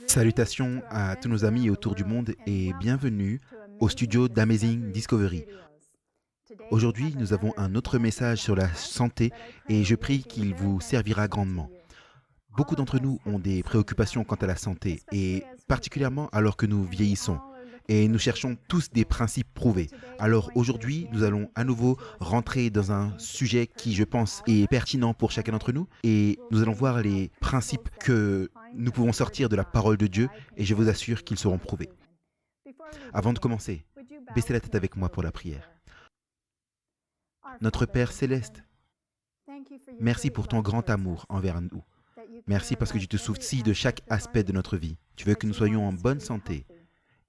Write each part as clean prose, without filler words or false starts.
Salutations à tous nos amis autour du monde et bienvenue au studio d'Amazing Discovery. Aujourd'hui, nous avons un autre message sur la santé et je prie qu'il vous servira grandement. Beaucoup d'entre nous ont des préoccupations quant à la santé et particulièrement alors que nous vieillissons. Et nous cherchons tous des principes prouvés. Alors aujourd'hui, nous allons à nouveau rentrer dans un sujet qui, je pense, est pertinent pour chacun d'entre nous. Et nous allons voir les principes que nous pouvons sortir de la parole de Dieu et je vous assure qu'ils seront prouvés. Avant de commencer, baissez la tête avec moi pour la prière. Notre Père céleste, merci pour ton grand amour envers nous. Merci parce que tu te soucies de chaque aspect de notre vie. Tu veux que nous soyons en bonne santé.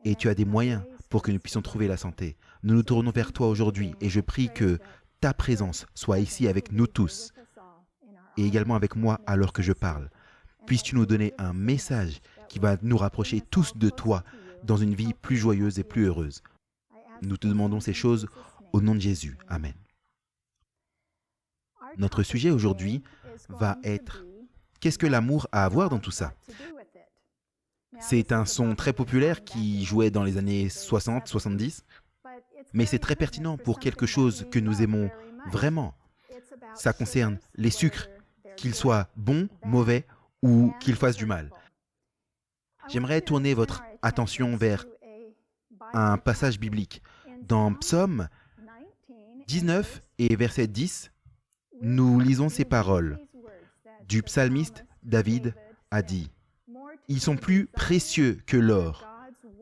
Et tu as des moyens pour que nous puissions trouver la santé. Nous nous tournons vers toi aujourd'hui et je prie que ta présence soit ici avec nous tous et également avec moi alors que je parle. Puisses-tu nous donner un message qui va nous rapprocher tous de toi dans une vie plus joyeuse et plus heureuse. Nous te demandons ces choses au nom de Jésus. Amen. Notre sujet aujourd'hui va être « Qu'est-ce que l'amour a à voir dans tout ça ?» C'est un son très populaire qui jouait dans les années 60-70, mais c'est très pertinent pour quelque chose que nous aimons vraiment. Ça concerne les sucres, qu'ils soient bons, mauvais ou qu'ils fassent du mal. J'aimerais tourner votre attention vers un passage biblique. Dans Psaume 19 et verset 10, nous lisons ces paroles. Du psalmiste, David a dit « Ils sont plus précieux que l'or,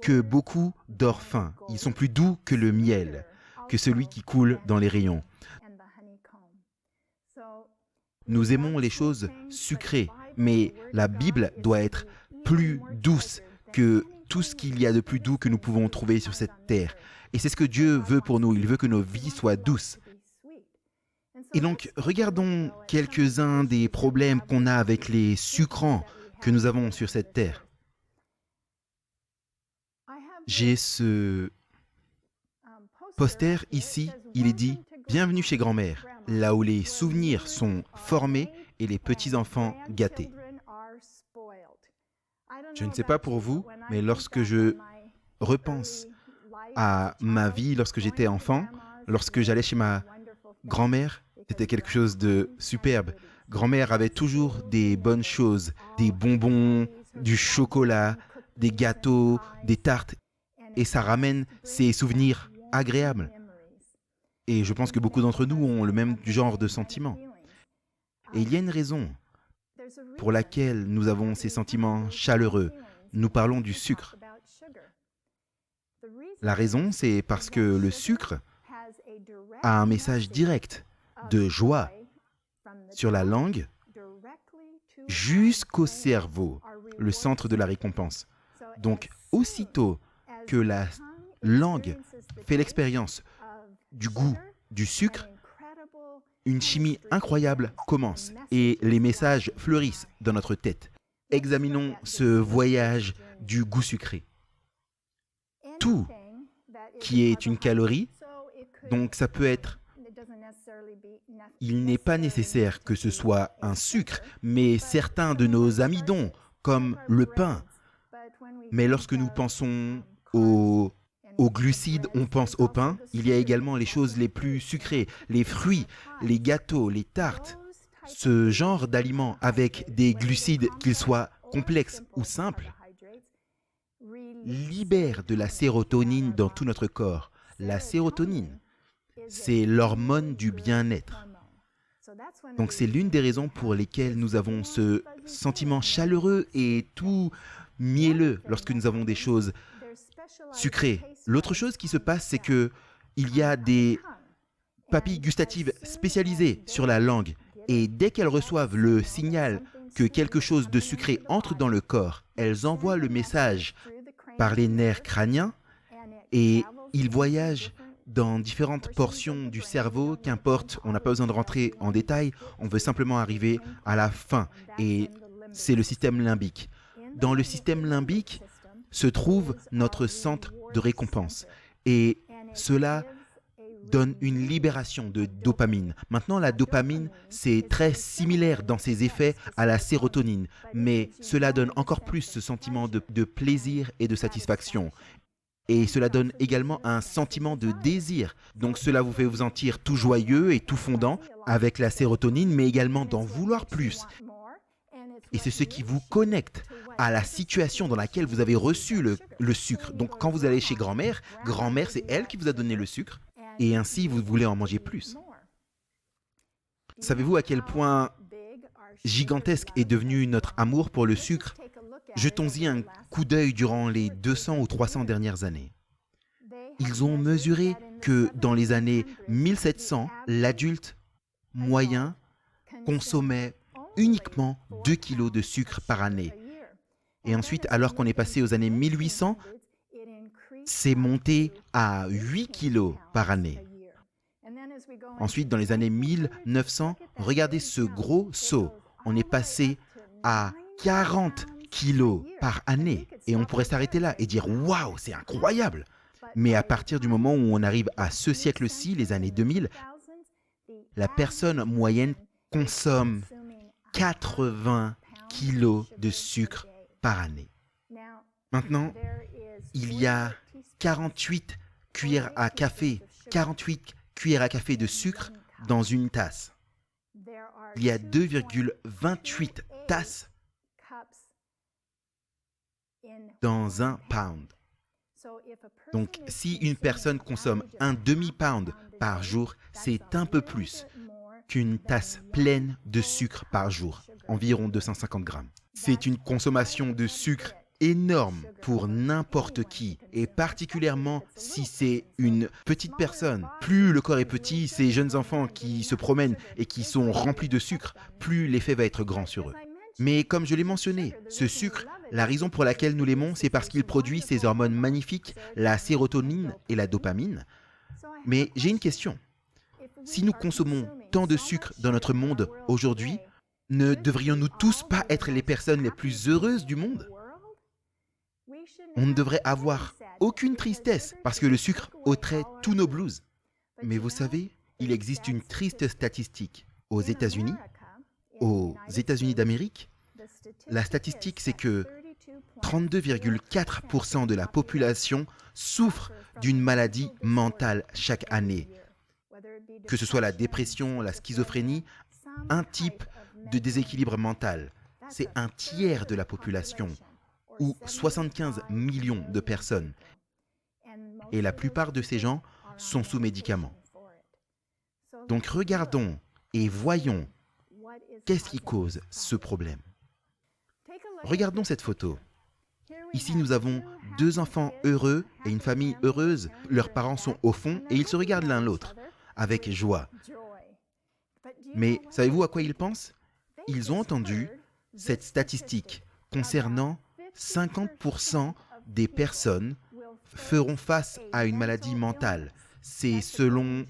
que beaucoup d'or fin. Ils sont plus doux que le miel, que celui qui coule dans les rayons. » Nous aimons les choses sucrées, mais la Bible doit être plus douce que tout ce qu'il y a de plus doux que nous pouvons trouver sur cette terre. Et c'est ce que Dieu veut pour nous. Il veut que nos vies soient douces. Et donc, regardons quelques-uns des problèmes qu'on a avec les sucrants que nous avons sur cette terre. J'ai ce poster ici, il est dit « Bienvenue chez grand-mère », là où les souvenirs sont formés et les petits-enfants gâtés. Je ne sais pas pour vous, mais lorsque je repense à ma vie lorsque j'étais enfant, lorsque j'allais chez ma grand-mère, c'était quelque chose de superbe. Grand-mère avait toujours des bonnes choses, des bonbons, du chocolat, des gâteaux, des tartes, et ça ramène ces souvenirs agréables. Et je pense que beaucoup d'entre nous ont le même genre de sentiments. Et il y a une raison pour laquelle nous avons ces sentiments chaleureux. Nous parlons du sucre. La raison, c'est parce que le sucre a un message direct de joie sur la langue jusqu'au cerveau, le centre de la récompense. Donc, aussitôt que la langue fait l'expérience du goût du sucre, une chimie incroyable commence et les messages fleurissent dans notre tête. Examinons ce voyage du goût sucré. Tout qui est une calorie, donc ça peut être... Il n'est pas nécessaire que ce soit un sucre, mais certains de nos amidons, comme le pain. Mais lorsque nous pensons aux glucides, on pense au pain. Il y a également les choses les plus sucrées, les fruits, les gâteaux, les tartes. Ce genre d'aliments avec des glucides, qu'ils soient complexes ou simples, libère de la sérotonine dans tout notre corps. La sérotonine, c'est l'hormone du bien-être. Donc c'est l'une des raisons pour lesquelles nous avons ce sentiment chaleureux et tout mielleux lorsque nous avons des choses sucrées. L'autre chose qui se passe, c'est que il y a des papilles gustatives spécialisées sur la langue et dès qu'elles reçoivent le signal que quelque chose de sucré entre dans le corps, elles envoient le message par les nerfs crâniens et ils voyagent dans différentes portions du cerveau, qu'importe, on n'a pas besoin de rentrer en détail, on veut simplement arriver à la fin et c'est le système limbique. Dans le système limbique se trouve notre centre de récompense et cela donne une libération de dopamine. Maintenant, la dopamine, c'est très similaire dans ses effets à la sérotonine, mais cela donne encore plus ce sentiment de plaisir et de satisfaction. Et cela donne également un sentiment de désir. Donc cela vous fait vous sentir tout joyeux et tout fondant avec la sérotonine, mais également d'en vouloir plus. Et c'est ce qui vous connecte à la situation dans laquelle vous avez reçu le sucre. Donc quand vous allez chez grand-mère, grand-mère c'est elle qui vous a donné le sucre, et ainsi vous voulez en manger plus. Savez-vous à quel point gigantesque est devenu notre amour pour le sucre? Jetons-y un coup d'œil durant les 200 ou 300 dernières années. Ils ont mesuré que dans les années 1700, l'adulte moyen consommait uniquement 2 kilos de sucre par année. Et ensuite, alors qu'on est passé aux années 1800, c'est monté à 8 kilos par année. Ensuite, dans les années 1900, regardez ce gros saut. On est passé à 40 kilos par année. Et on pourrait s'arrêter là et dire « Waouh, c'est incroyable !» Mais à partir du moment où on arrive à ce siècle-ci, les années 2000, la personne moyenne consomme 80 kilos de sucre par année. Maintenant, il y a 48 cuillères à café, 48 cuillères à café de sucre dans une tasse. Il y a 2,28 tasses dans un pound. Donc, si une personne consomme un demi-pound par jour, c'est un peu plus qu'une tasse pleine de sucre par jour, environ 250 grammes. C'est une consommation de sucre énorme pour n'importe qui, et particulièrement si c'est une petite personne. Plus le corps est petit, ces jeunes enfants qui se promènent et qui sont remplis de sucre, plus l'effet va être grand sur eux. Mais comme je l'ai mentionné, ce sucre, la raison pour laquelle nous l'aimons, c'est parce qu'il produit ces hormones magnifiques, la sérotonine et la dopamine. Mais j'ai une question. Si nous consommons tant de sucre dans notre monde aujourd'hui, ne devrions-nous tous pas être les personnes les plus heureuses du monde? On ne devrait avoir aucune tristesse parce que le sucre ôterait tous nos blues. Mais vous savez, il existe une triste statistique. Aux États-Unis d'Amérique, la statistique c'est que 32,4% de la population souffre d'une maladie mentale chaque année. Que ce soit la dépression, la schizophrénie, un type de déséquilibre mental. C'est un tiers de la population, ou 75 millions de personnes. Et la plupart de ces gens sont sous médicaments. Donc regardons et voyons qu'est-ce qui cause ce problème. Regardons cette photo. Ici, nous avons deux enfants heureux et une famille heureuse. Leurs parents sont au fond et ils se regardent l'un l'autre avec joie. Mais savez-vous à quoi ils pensent? Ils ont entendu cette statistique concernant 50% des personnes feront face à une maladie mentale. C'est selon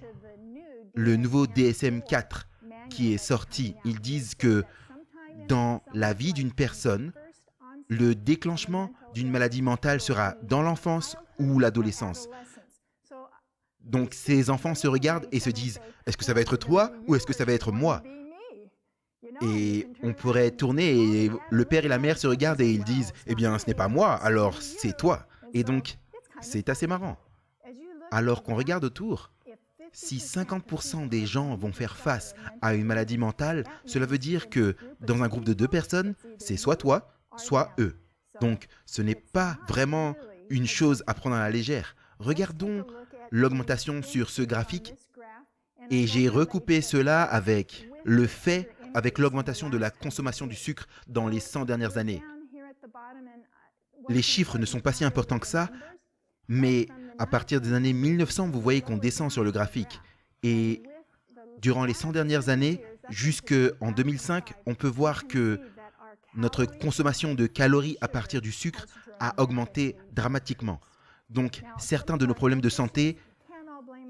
le nouveau DSM-4 qui est sorti. Ils disent que dans la vie d'une personne, le déclenchement d'une maladie mentale sera dans l'enfance ou l'adolescence. Donc ces enfants se regardent et se disent « Est-ce que ça va être toi ou est-ce que ça va être moi ?» Et on pourrait tourner et le père et la mère se regardent et ils disent « Eh bien, ce n'est pas moi, alors c'est toi. » Et donc, c'est assez marrant. Alors qu'on regarde autour, si 50% des gens vont faire face à une maladie mentale, cela veut dire que dans un groupe de 2 personnes, c'est soit toi, soit eux. Donc, ce n'est pas vraiment une chose à prendre à la légère. Regardons l'augmentation sur ce graphique et j'ai recoupé cela avec le fait, avec l'augmentation de la consommation du sucre dans les 100 dernières années. Les chiffres ne sont pas si importants que ça, mais à partir des années 1900, vous voyez qu'on descend sur le graphique. Et durant les 100 dernières années, jusqu'en 2005, on peut voir que notre consommation de calories à partir du sucre a augmenté dramatiquement. Donc, certains de nos problèmes de santé,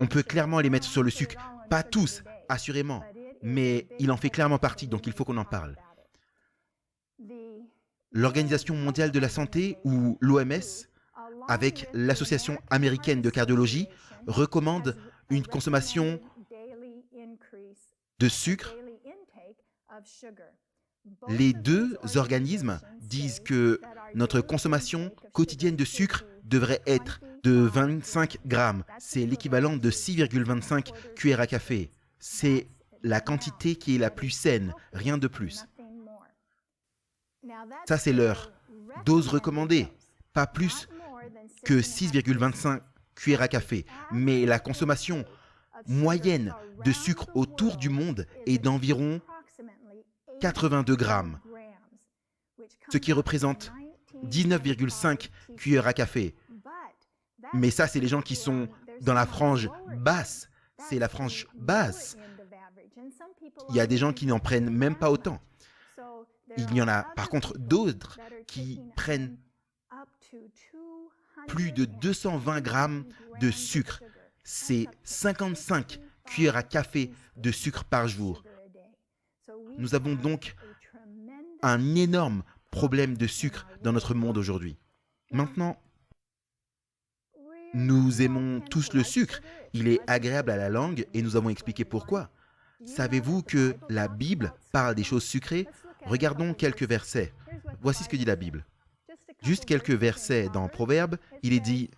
on peut clairement les mettre sur le sucre. Pas tous, assurément, mais il en fait clairement partie, donc il faut qu'on en parle. L'Organisation mondiale de la santé, ou l'OMS, avec l'Association américaine de cardiologie, recommande une consommation de sucre. Les deux organismes disent que notre consommation quotidienne de sucre devrait être de 25 grammes. C'est l'équivalent de 6,25 cuillères à café. C'est la quantité qui est la plus saine, rien de plus. Ça, c'est leur dose recommandée, pas plus que 6,25 cuillères à café. Mais la consommation moyenne de sucre autour du monde est d'environ 82 grammes, ce qui représente 19,5 cuillères à café. Mais ça, c'est les gens qui sont dans la frange basse. C'est la frange basse. Il y a des gens qui n'en prennent même pas autant. Il y en a par contre d'autres qui prennent plus de 220 grammes de sucre. C'est 55 cuillères à café de sucre par jour. Nous avons donc un énorme problème de sucre dans notre monde aujourd'hui. Maintenant, nous aimons tous le sucre. Il est agréable à la langue et nous avons expliqué pourquoi. Savez-vous que la Bible parle des choses sucrées? Regardons quelques versets. Voici ce que dit la Bible. Juste quelques versets dans Proverbes, il est dit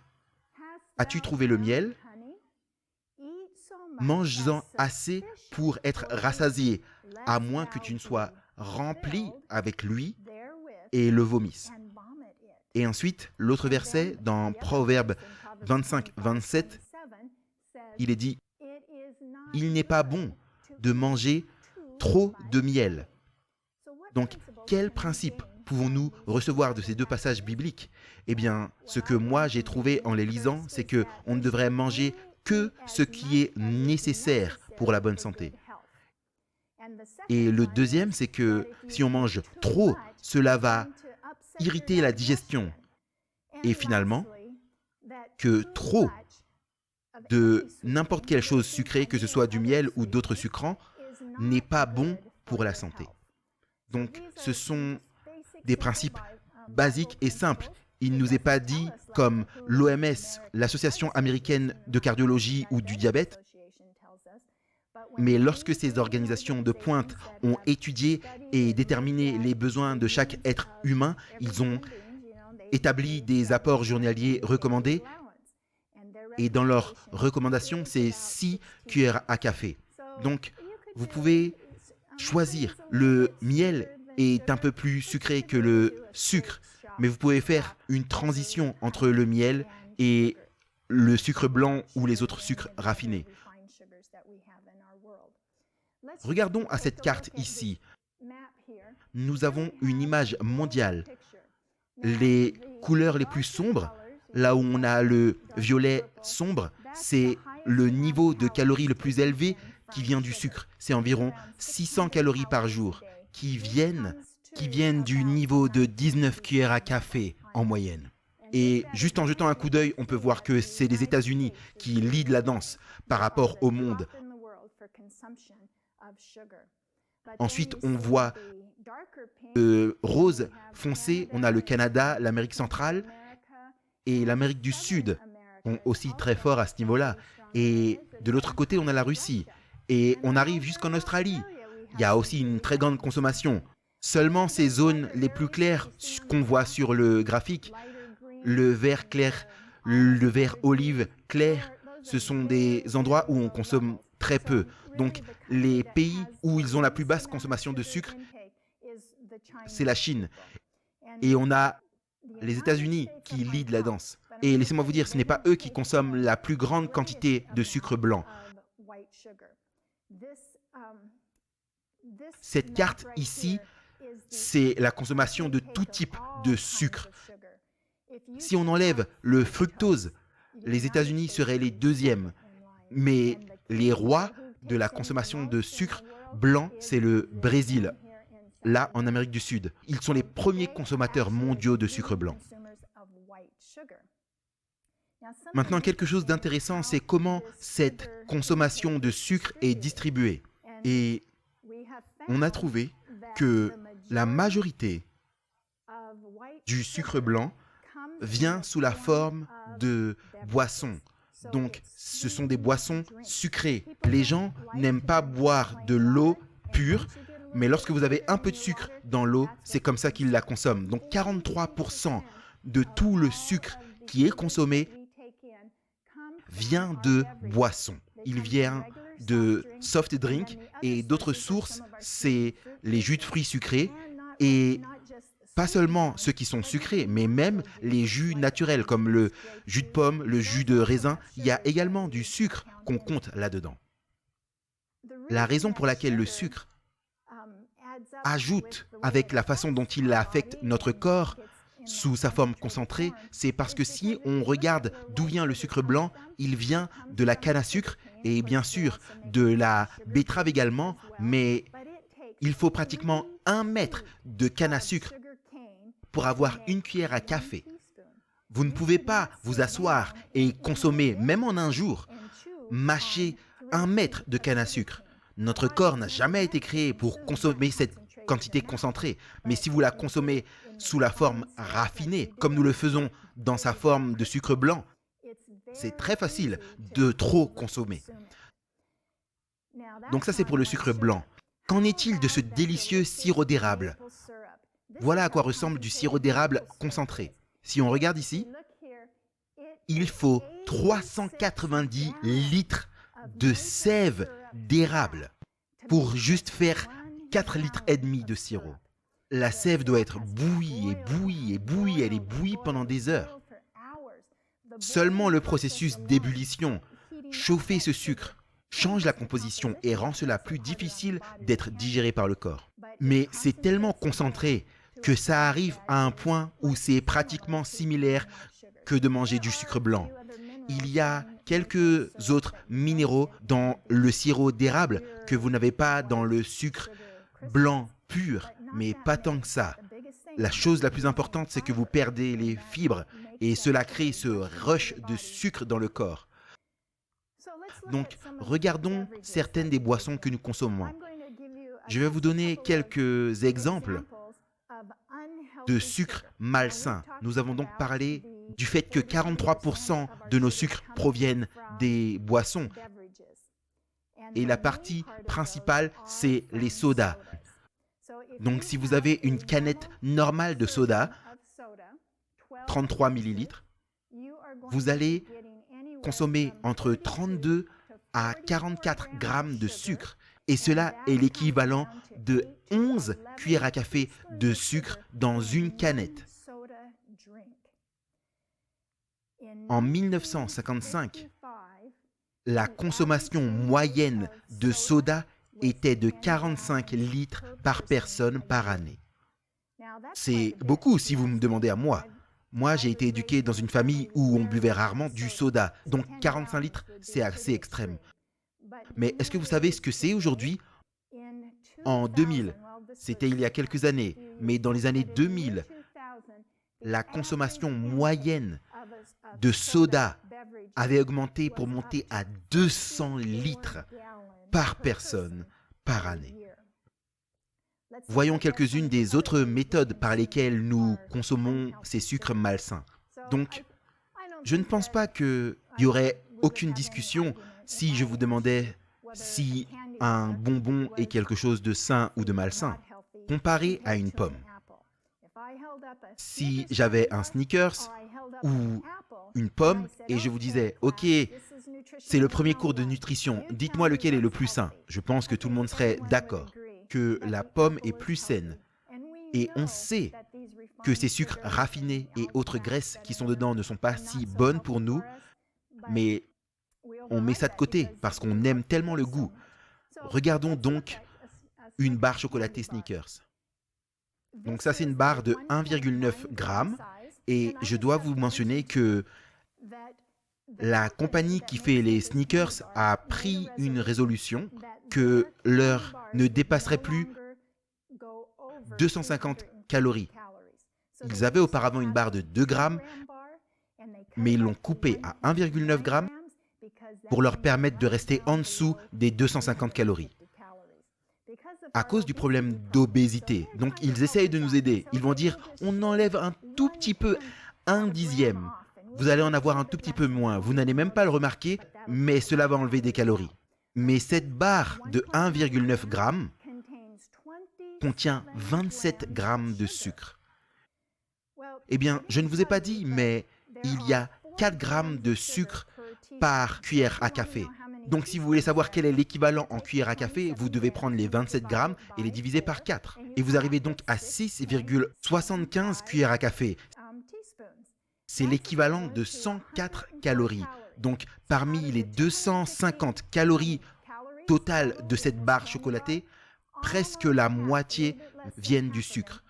« As-tu trouvé le miel? Mange-en assez pour être rassasié, à moins que tu ne sois rempli avec lui et le vomisses. » Et ensuite, l'autre verset, dans Proverbes 25-27, il est dit « Il n'est pas bon de manger trop de miel. » Donc, quel principe pouvons-nous recevoir de ces deux passages bibliques? Eh bien, ce que moi j'ai trouvé en les lisant, c'est qu'on ne devrait manger que ce qui est nécessaire pour la bonne santé. Et le deuxième, c'est que si on mange trop, cela va irriter la digestion. Et finalement, que trop de n'importe quelle chose sucrée, que ce soit du miel ou d'autres sucrants, n'est pas bon pour la santé. Donc, ce sont des principes basiques et simples. Il ne nous est pas dit, comme l'OMS, l'Association américaine de cardiologie ou du diabète, mais lorsque ces organisations de pointe ont étudié et déterminé les besoins de chaque être humain, ils ont établi des apports journaliers recommandés. Et dans leurs recommandations, c'est 6 cuillères à café. Donc, vous pouvez choisir. Le miel est un peu plus sucré que le sucre, mais vous pouvez faire une transition entre le miel et le sucre blanc ou les autres sucres raffinés. Regardons à cette carte ici. Nous avons une image mondiale. Les couleurs les plus sombres, là où on a le violet sombre, c'est le niveau de calories le plus élevé qui vient du sucre. C'est environ 600 calories par jour qui viennent du niveau de 19 cuillères à café en moyenne. Et juste en jetant un coup d'œil, on peut voir que c'est les États-Unis qui lead la danse par rapport au monde. Ensuite, on voit rose foncé, on a le Canada, l'Amérique centrale et l'Amérique du Sud sont aussi très forts à ce niveau-là. Et de l'autre côté, on a la Russie. Et on arrive jusqu'en Australie. Il y a aussi une très grande consommation. Seulement ces zones les plus claires qu'on voit sur le graphique, le vert clair, le vert olive clair, ce sont des endroits où on consomme très peu. Donc les pays où ils ont la plus basse consommation de sucre, c'est la Chine. Et on a les États-Unis qui lead la danse. Et laissez-moi vous dire, ce n'est pas eux qui consomment la plus grande quantité de sucre blanc. Cette carte ici, c'est la consommation de tout type de sucre. Si on enlève le fructose, les États-Unis seraient les deuxièmes. Mais les rois de la consommation de sucre blanc, c'est le Brésil, là en Amérique du Sud. Ils sont les premiers consommateurs mondiaux de sucre blanc. Maintenant, quelque chose d'intéressant, c'est comment cette consommation de sucre est distribuée. Et on a trouvé que la majorité du sucre blanc vient sous la forme de boissons. Donc, ce sont des boissons sucrées. Les gens n'aiment pas boire de l'eau pure, mais lorsque vous avez un peu de sucre dans l'eau, c'est comme ça qu'ils la consomment. Donc, 43% de tout le sucre qui est consommé vient de boissons. Il vient de soft drink et d'autres sources, c'est les jus de fruits sucrés et pas seulement ceux qui sont sucrés, mais même les jus naturels comme le jus de pomme, le jus de raisin. Il y a également du sucre qu'on compte là-dedans. La raison pour laquelle le sucre ajoute avec la façon dont il affecte notre corps sous sa forme concentrée, c'est parce que si on regarde d'où vient le sucre blanc, il vient de la canne à sucre et bien sûr de la betterave également, mais il faut pratiquement 1 mètre de canne à sucre pour avoir une cuillère à café. Vous ne pouvez pas vous asseoir et consommer, même en un jour, mâcher 1 mètre de canne à sucre. Notre corps n'a jamais été créé pour consommer cette quantité concentrée. Mais si vous la consommez sous la forme raffinée, comme nous le faisons dans sa forme de sucre blanc, c'est très facile de trop consommer. Donc ça, c'est pour le sucre blanc. Qu'en est-il de ce délicieux sirop d'érable? Voilà à quoi ressemble du sirop d'érable concentré. Si on regarde ici, il faut 390 litres de sève d'érable pour juste faire 4,5 litres de sirop. La sève doit être bouillie et bouillie et bouillie. Elle est bouillie pendant des heures. Seulement le processus d'ébullition, chauffer ce sucre, change la composition et rend cela plus difficile d'être digéré par le corps. Mais c'est tellement concentré que ça arrive à un point où c'est pratiquement similaire que de manger du sucre blanc. Il y a quelques autres minéraux dans le sirop d'érable que vous n'avez pas dans le sucre blanc pur, mais pas tant que ça. La chose la plus importante, c'est que vous perdez les fibres et cela crée ce rush de sucre dans le corps. Donc, regardons certaines des boissons que nous consommons. Je vais vous donner quelques exemples de sucre malsain. Nous avons donc parlé du fait que 43% de nos sucres proviennent des boissons. Et la partie principale, c'est les sodas. Donc si vous avez une canette normale de soda, 33 millilitres, vous allez consommer entre 32 à 44 grammes de sucre. Et cela est l'équivalent de 11 cuillères à café de sucre dans une canette. En 1955, la consommation moyenne de soda était de 45 litres par personne par année. C'est beaucoup si vous me demandez à moi. Moi, j'ai été éduqué dans une famille où on buvait rarement du soda. Donc 45 litres, c'est assez extrême. Mais est-ce que vous savez ce que c'est aujourd'hui? En 2000, c'était il y a quelques années, mais dans les années 2000, la consommation moyenne de soda avait augmenté pour monter à 200 litres par personne par année. Voyons quelques-unes des autres méthodes par lesquelles nous consommons ces sucres malsains. Donc, je ne pense pas qu'il y aurait aucune discussion si je vous demandais si un bonbon est quelque chose de sain ou de malsain, comparé à une pomme. Si j'avais un Snickers ou une pomme et je vous disais « Ok, c'est le premier cours de nutrition, dites-moi lequel est le plus sain », je pense que tout le monde serait d'accord que la pomme est plus saine. Et on sait que ces sucres raffinés et autres graisses qui sont dedans ne sont pas si bonnes pour nous, mais on met ça de côté parce qu'on aime tellement le goût. Regardons donc une barre chocolatée Snickers. Donc ça, c'est une barre de 1,9 g et je dois vous mentionner que la compagnie qui fait les Snickers a pris une résolution que l'heure ne dépasserait plus 250 calories. Ils avaient auparavant une barre de 2 grammes, mais ils l'ont coupée à 1,9 g pour leur permettre de rester en dessous des 250 calories. À cause du problème d'obésité. Donc, ils essayent de nous aider. Ils vont dire, on enlève un tout petit peu, 1/10. vous allez en avoir un tout petit peu moins. Vous n'allez même pas le remarquer, mais cela va enlever des calories. Mais cette barre de 1,9 g contient 27 grammes de sucre. Eh bien, je ne vous ai pas dit, mais il y a 4 grammes de sucre par cuillère à café. Donc si vous voulez savoir quel est l'équivalent en cuillère à café, vous devez prendre les 27 grammes et les diviser par 4. Et vous arrivez donc à 6,75 cuillères à café. C'est l'équivalent de 104 calories. Donc parmi les 250 calories totales de cette barre chocolatée, presque la moitié viennent du sucre.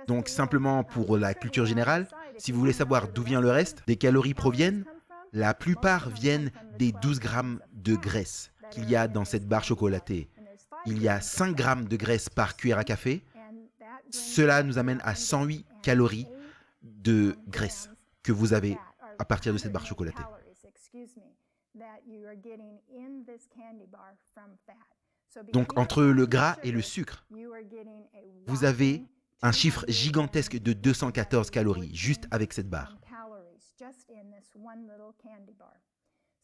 Donc simplement pour la culture générale, si vous voulez savoir d'où vient le reste, des calories proviennent, la plupart viennent des 12 grammes de graisse qu'il y a dans cette barre chocolatée. Il y a 5 grammes de graisse par cuillère à café. Cela nous amène à 108 calories de graisse que vous avez à partir de cette barre chocolatée. Donc entre le gras et le sucre, vous avez un chiffre gigantesque de 214 calories juste avec cette barre.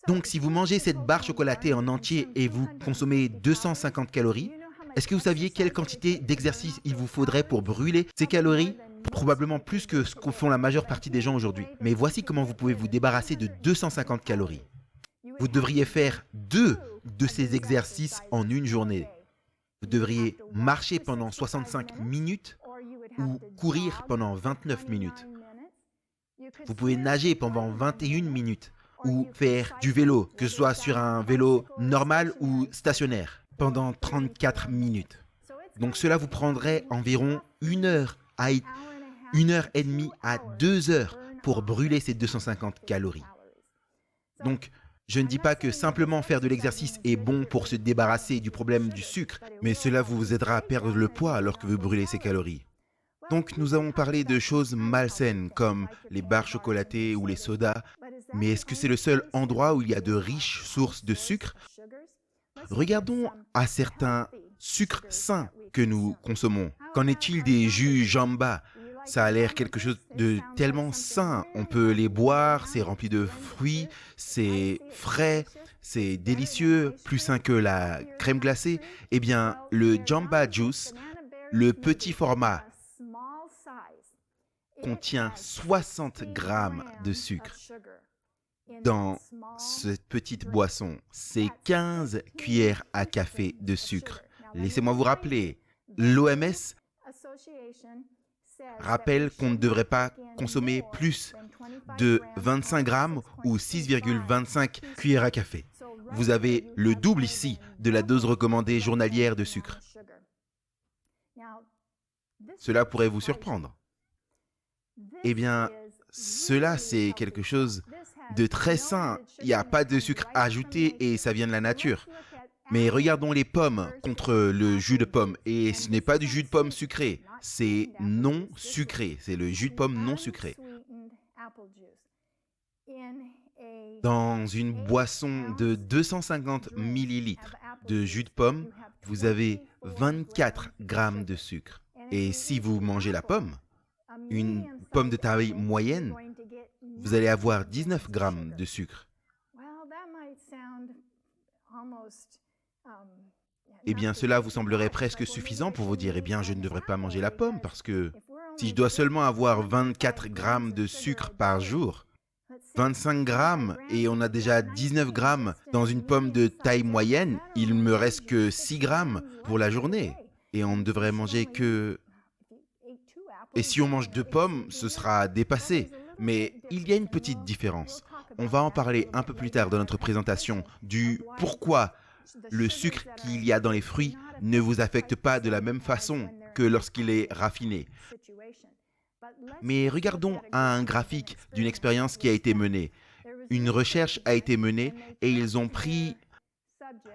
Donc si vous mangez cette barre chocolatée en entier et vous consommez 250 calories, est-ce que vous saviez quelle quantité d'exercice il vous faudrait pour brûler ces calories? Probablement plus que ce qu'en font la majeure partie des gens aujourd'hui. Mais voici comment vous pouvez vous débarrasser de 250 calories. Vous devriez faire 2 de ces exercices en une journée. Vous devriez marcher pendant 65 minutes ou courir pendant 29 minutes. Vous pouvez nager pendant 21 minutes ou faire du vélo, que ce soit sur un vélo normal ou stationnaire, pendant 34 minutes. Donc cela vous prendrait environ 1 heure à 1h30 à 2 heures pour brûler ces 250 calories. Donc, je ne dis pas que simplement faire de l'exercice est bon pour se débarrasser du problème du sucre, mais cela vous aidera à perdre le poids alors que vous brûlez ces calories. Donc, nous avons parlé de choses malsaines comme les barres chocolatées ou les sodas, mais est-ce que c'est le seul endroit où il y a de riches sources de sucre? Regardons à certains sucres sains que nous consommons. Qu'en est-il des jus Jamba? Ça a l'air quelque chose de tellement sain. On peut les boire, c'est rempli de fruits, c'est frais, c'est délicieux, plus sain que la crème glacée. Eh bien, le Jamba Juice, le petit format, contient 60 grammes de sucre. Dans cette petite boisson, c'est 15 cuillères à café de sucre. Laissez-moi vous rappeler, l'OMS rappelle qu'on ne devrait pas consommer plus de 25 grammes ou 6,25 cuillères à café. Vous avez le double ici de la dose recommandée journalière de sucre. Cela pourrait vous surprendre. Eh bien, cela c'est quelque chose de très sain. Il n'y a pas de sucre ajouté et ça vient de la nature. Mais regardons les pommes contre le jus de pomme. Et ce n'est pas du jus de pomme sucré, c'est non sucré. C'est le jus de pomme non sucré. Dans une boisson de 250 ml de jus de pomme, vous avez 24 grammes de sucre. Et si vous mangez la pomme, une pomme de taille moyenne, vous allez avoir 19 grammes de sucre. Eh bien, cela vous semblerait presque suffisant pour vous dire, eh bien, je ne devrais pas manger la pomme parce que si je dois seulement avoir 24 grammes de sucre par jour, 25 grammes et on a déjà 19 grammes dans une pomme de taille moyenne, il ne me reste que 6 grammes pour la journée. Et on ne devrait manger que... Et si on mange 2 pommes, ce sera dépassé. Mais il y a une petite différence. On va en parler un peu plus tard dans notre présentation du pourquoi le sucre qu'il y a dans les fruits ne vous affecte pas de la même façon que lorsqu'il est raffiné. Mais regardons un graphique d'une expérience qui a été menée. Une recherche a été menée et ils ont pris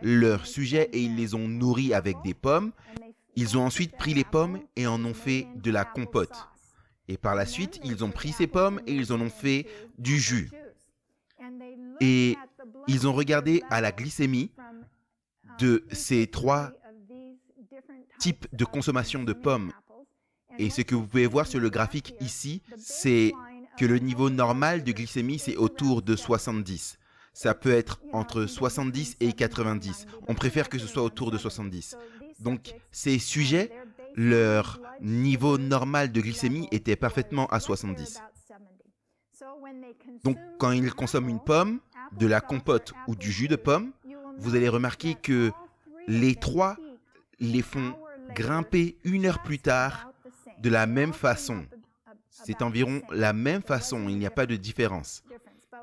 leurs sujets et ils les ont nourris avec des pommes. Ils ont ensuite pris les pommes et en ont fait de la compote. Et par la suite, ils ont pris ces pommes et ils en ont fait du jus. Et ils ont regardé à la glycémie de ces 3 types de consommation de pommes. Et ce que vous pouvez voir sur le graphique ici, c'est que le niveau normal de glycémie, c'est autour de 70. Ça peut être entre 70 et 90. On préfère que ce soit autour de 70. Donc, ces sujets, leur niveau normal de glycémie était parfaitement à 70. Donc, quand ils consomment une pomme, de la compote ou du jus de pomme, vous allez remarquer que les trois les font grimper 1 heure plus tard de la même façon. C'est environ la même façon, il n'y a pas de différence.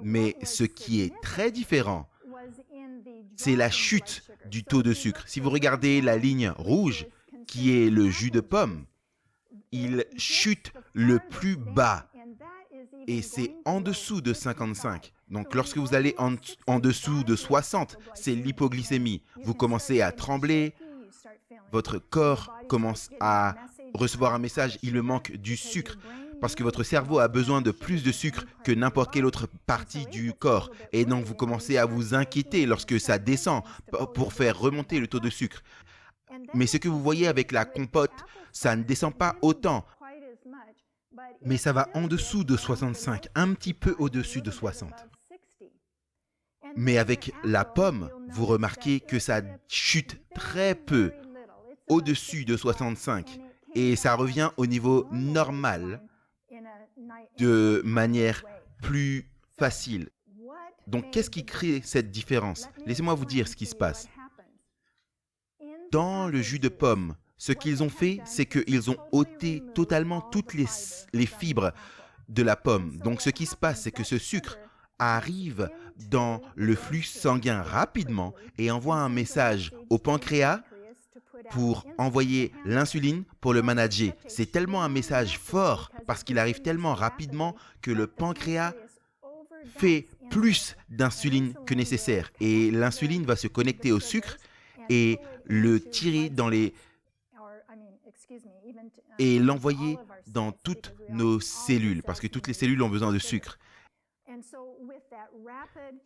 Mais ce qui est très différent, c'est la chute du taux de sucre. Si vous regardez la ligne rouge, qui est le jus de pomme, il chute le plus bas et c'est en dessous de 55. Donc lorsque vous allez en dessous de 60, c'est l'hypoglycémie. Vous commencez à trembler, votre corps commence à recevoir un message, il me manque du sucre, parce que votre cerveau a besoin de plus de sucre que n'importe quelle autre partie du corps. Et donc vous commencez à vous inquiéter lorsque ça descend pour faire remonter le taux de sucre. Mais ce que vous voyez avec la compote, ça ne descend pas autant. Mais ça va en dessous de 65, un petit peu au-dessus de 60. Mais avec la pomme, vous remarquez que ça chute très peu au-dessus de 65 et ça revient au niveau normal de manière plus facile. Donc, qu'est-ce qui crée cette différence? Laissez-moi vous dire ce qui se passe. Dans le jus de pomme, ce qu'ils ont fait, c'est qu'ils ont ôté totalement toutes les fibres de la pomme. Donc, ce qui se passe, c'est que ce sucre arrive dans le flux sanguin rapidement et envoie un message au pancréas pour envoyer l'insuline pour le manager. C'est tellement un message fort parce qu'il arrive tellement rapidement que le pancréas fait plus d'insuline que nécessaire. Et l'insuline va se connecter au sucre et le tirer dans et l'envoyer dans toutes nos cellules parce que toutes les cellules ont besoin de sucre.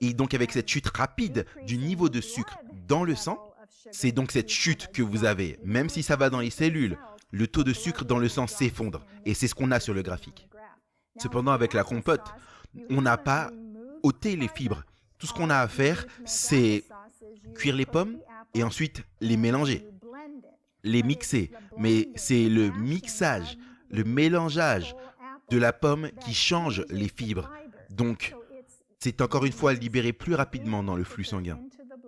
Et donc avec cette chute rapide du niveau de sucre dans le sang, c'est donc cette chute que vous avez. Même si ça va dans les cellules, le taux de sucre dans le sang s'effondre. Et c'est ce qu'on a sur le graphique. Cependant, avec la compote, on n'a pas ôté les fibres. Tout ce qu'on a à faire, c'est cuire les pommes et ensuite les mélanger, les mixer. Mais c'est le mixage, le mélangeage de la pomme qui change les fibres. Donc, c'est encore une fois libéré plus rapidement dans le flux sanguin,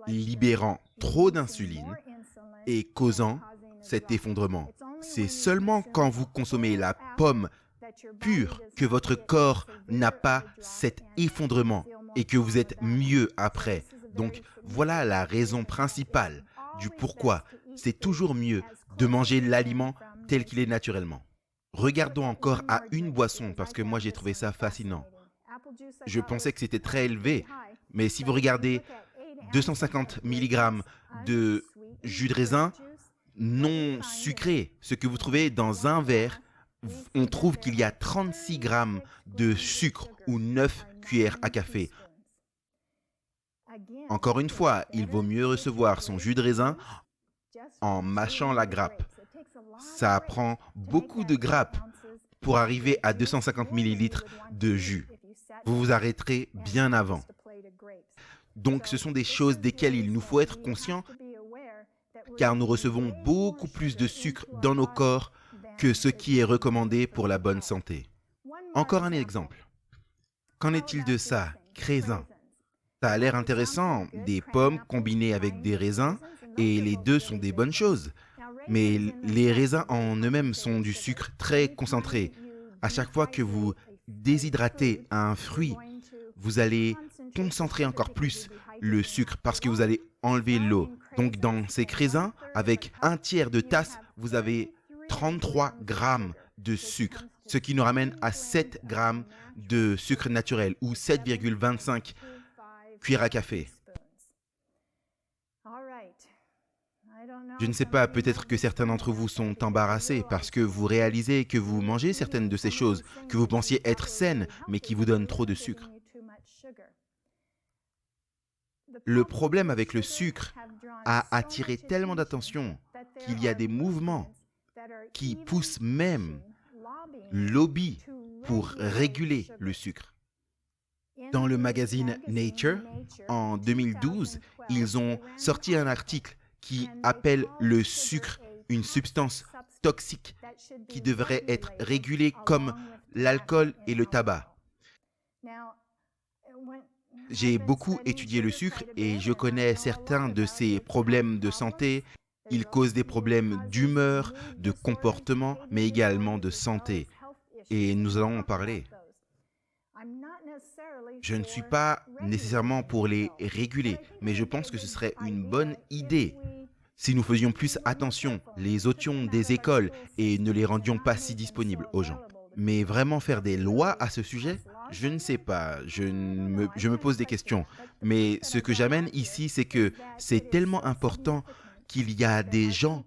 libérant trop d'insuline et causant cet effondrement. C'est seulement quand vous consommez la pomme pure que votre corps n'a pas cet effondrement et que vous êtes mieux après. Donc, voilà la raison principale du pourquoi c'est toujours mieux de manger l'aliment tel qu'il est naturellement. Regardons encore à une boisson parce que moi j'ai trouvé ça fascinant. Je pensais que c'était très élevé, mais si vous regardez 250 mg de jus de raisin non sucré, ce que vous trouvez dans un verre, on trouve qu'il y a 36 grammes de sucre ou 9 cuillères à café. Encore une fois, il vaut mieux recevoir son jus de raisin en mâchant la grappe. Ça prend beaucoup de grappes pour arriver à 250 ml de jus. Vous vous arrêterez bien avant. Donc ce sont des choses desquelles il nous faut être conscient car nous recevons beaucoup plus de sucre dans nos corps que ce qui est recommandé pour la bonne santé. Encore un exemple. Qu'en est-il de ça, craisin? Ça a l'air intéressant, des pommes combinées avec des raisins, et les deux sont des bonnes choses. Mais les raisins en eux-mêmes sont du sucre très concentré. À chaque fois que vous déshydratez un fruit, vous allez concentrer encore plus le sucre parce que vous allez enlever l'eau. Donc dans ces raisins, avec 1/3 de tasse, vous avez 33 grammes de sucre, ce qui nous ramène à 7 grammes de sucre naturel ou 7,25 cuillères à café. Je ne sais pas, peut-être que certains d'entre vous sont embarrassés parce que vous réalisez que vous mangez certaines de ces choses que vous pensiez être saines, mais qui vous donnent trop de sucre. Le problème avec le sucre a attiré tellement d'attention qu'il y a des mouvements qui poussent même, lobby, pour réguler le sucre. Dans le magazine Nature, en 2012, ils ont sorti un article qui appelle le sucre une substance toxique qui devrait être régulée comme l'alcool et le tabac. J'ai beaucoup étudié le sucre et je connais certains de ses problèmes de santé. Il cause des problèmes d'humeur, de comportement, mais également de santé. Et nous allons en parler. Je ne suis pas nécessairement pour les réguler, mais je pense que ce serait une bonne idée si nous faisions plus attention, les ôtions des écoles et ne les rendions pas si disponibles aux gens. Mais vraiment faire des lois à ce sujet, je ne sais pas, je me pose des questions. Mais ce que j'amène ici, c'est que c'est tellement important qu'il y a des gens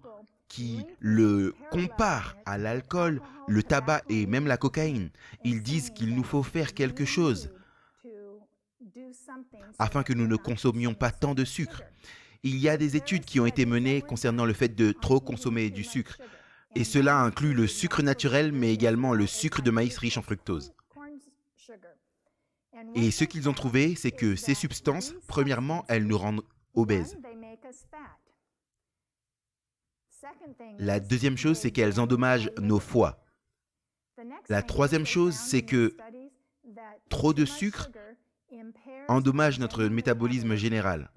qui le comparent à l'alcool, le tabac et même la cocaïne. Ils disent qu'il nous faut faire quelque chose afin que nous ne consommions pas tant de sucre. Il y a des études qui ont été menées concernant le fait de trop consommer du sucre. Et cela inclut le sucre naturel, mais également le sucre de maïs riche en fructose. Et ce qu'ils ont trouvé, c'est que ces substances, premièrement, elles nous rendent obèses. La deuxième chose, c'est qu'elles endommagent nos foies. La troisième chose, c'est que trop de sucre endommage notre métabolisme général,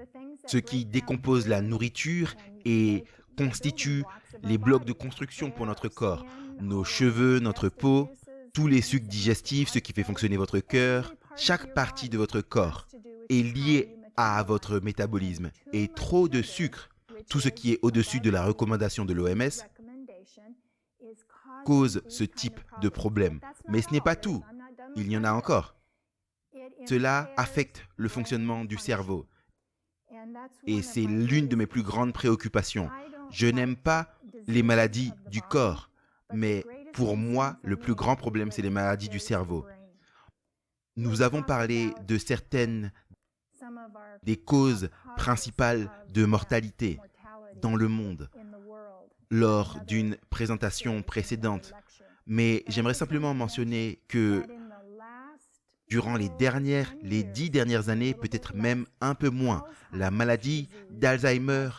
ce qui décompose la nourriture et constitue les blocs de construction pour notre corps, nos cheveux, notre peau, tous les sucs digestifs, ce qui fait fonctionner votre cœur. Chaque partie de votre corps est liée à votre métabolisme. Et trop de sucre, tout ce qui est au-dessus de la recommandation de l'OMS, cause ce type de problème. Mais ce n'est pas tout. Il y en a encore. Cela affecte le fonctionnement du cerveau. Et c'est l'une de mes plus grandes préoccupations. Je n'aime pas les maladies du corps, mais pour moi, le plus grand problème, c'est les maladies du cerveau. Nous avons parlé de certaines des causes principales de mortalité dans le monde lors d'une présentation précédente. Mais j'aimerais simplement mentionner que durant les 10 dernières années, peut-être même un peu moins, la maladie d'Alzheimer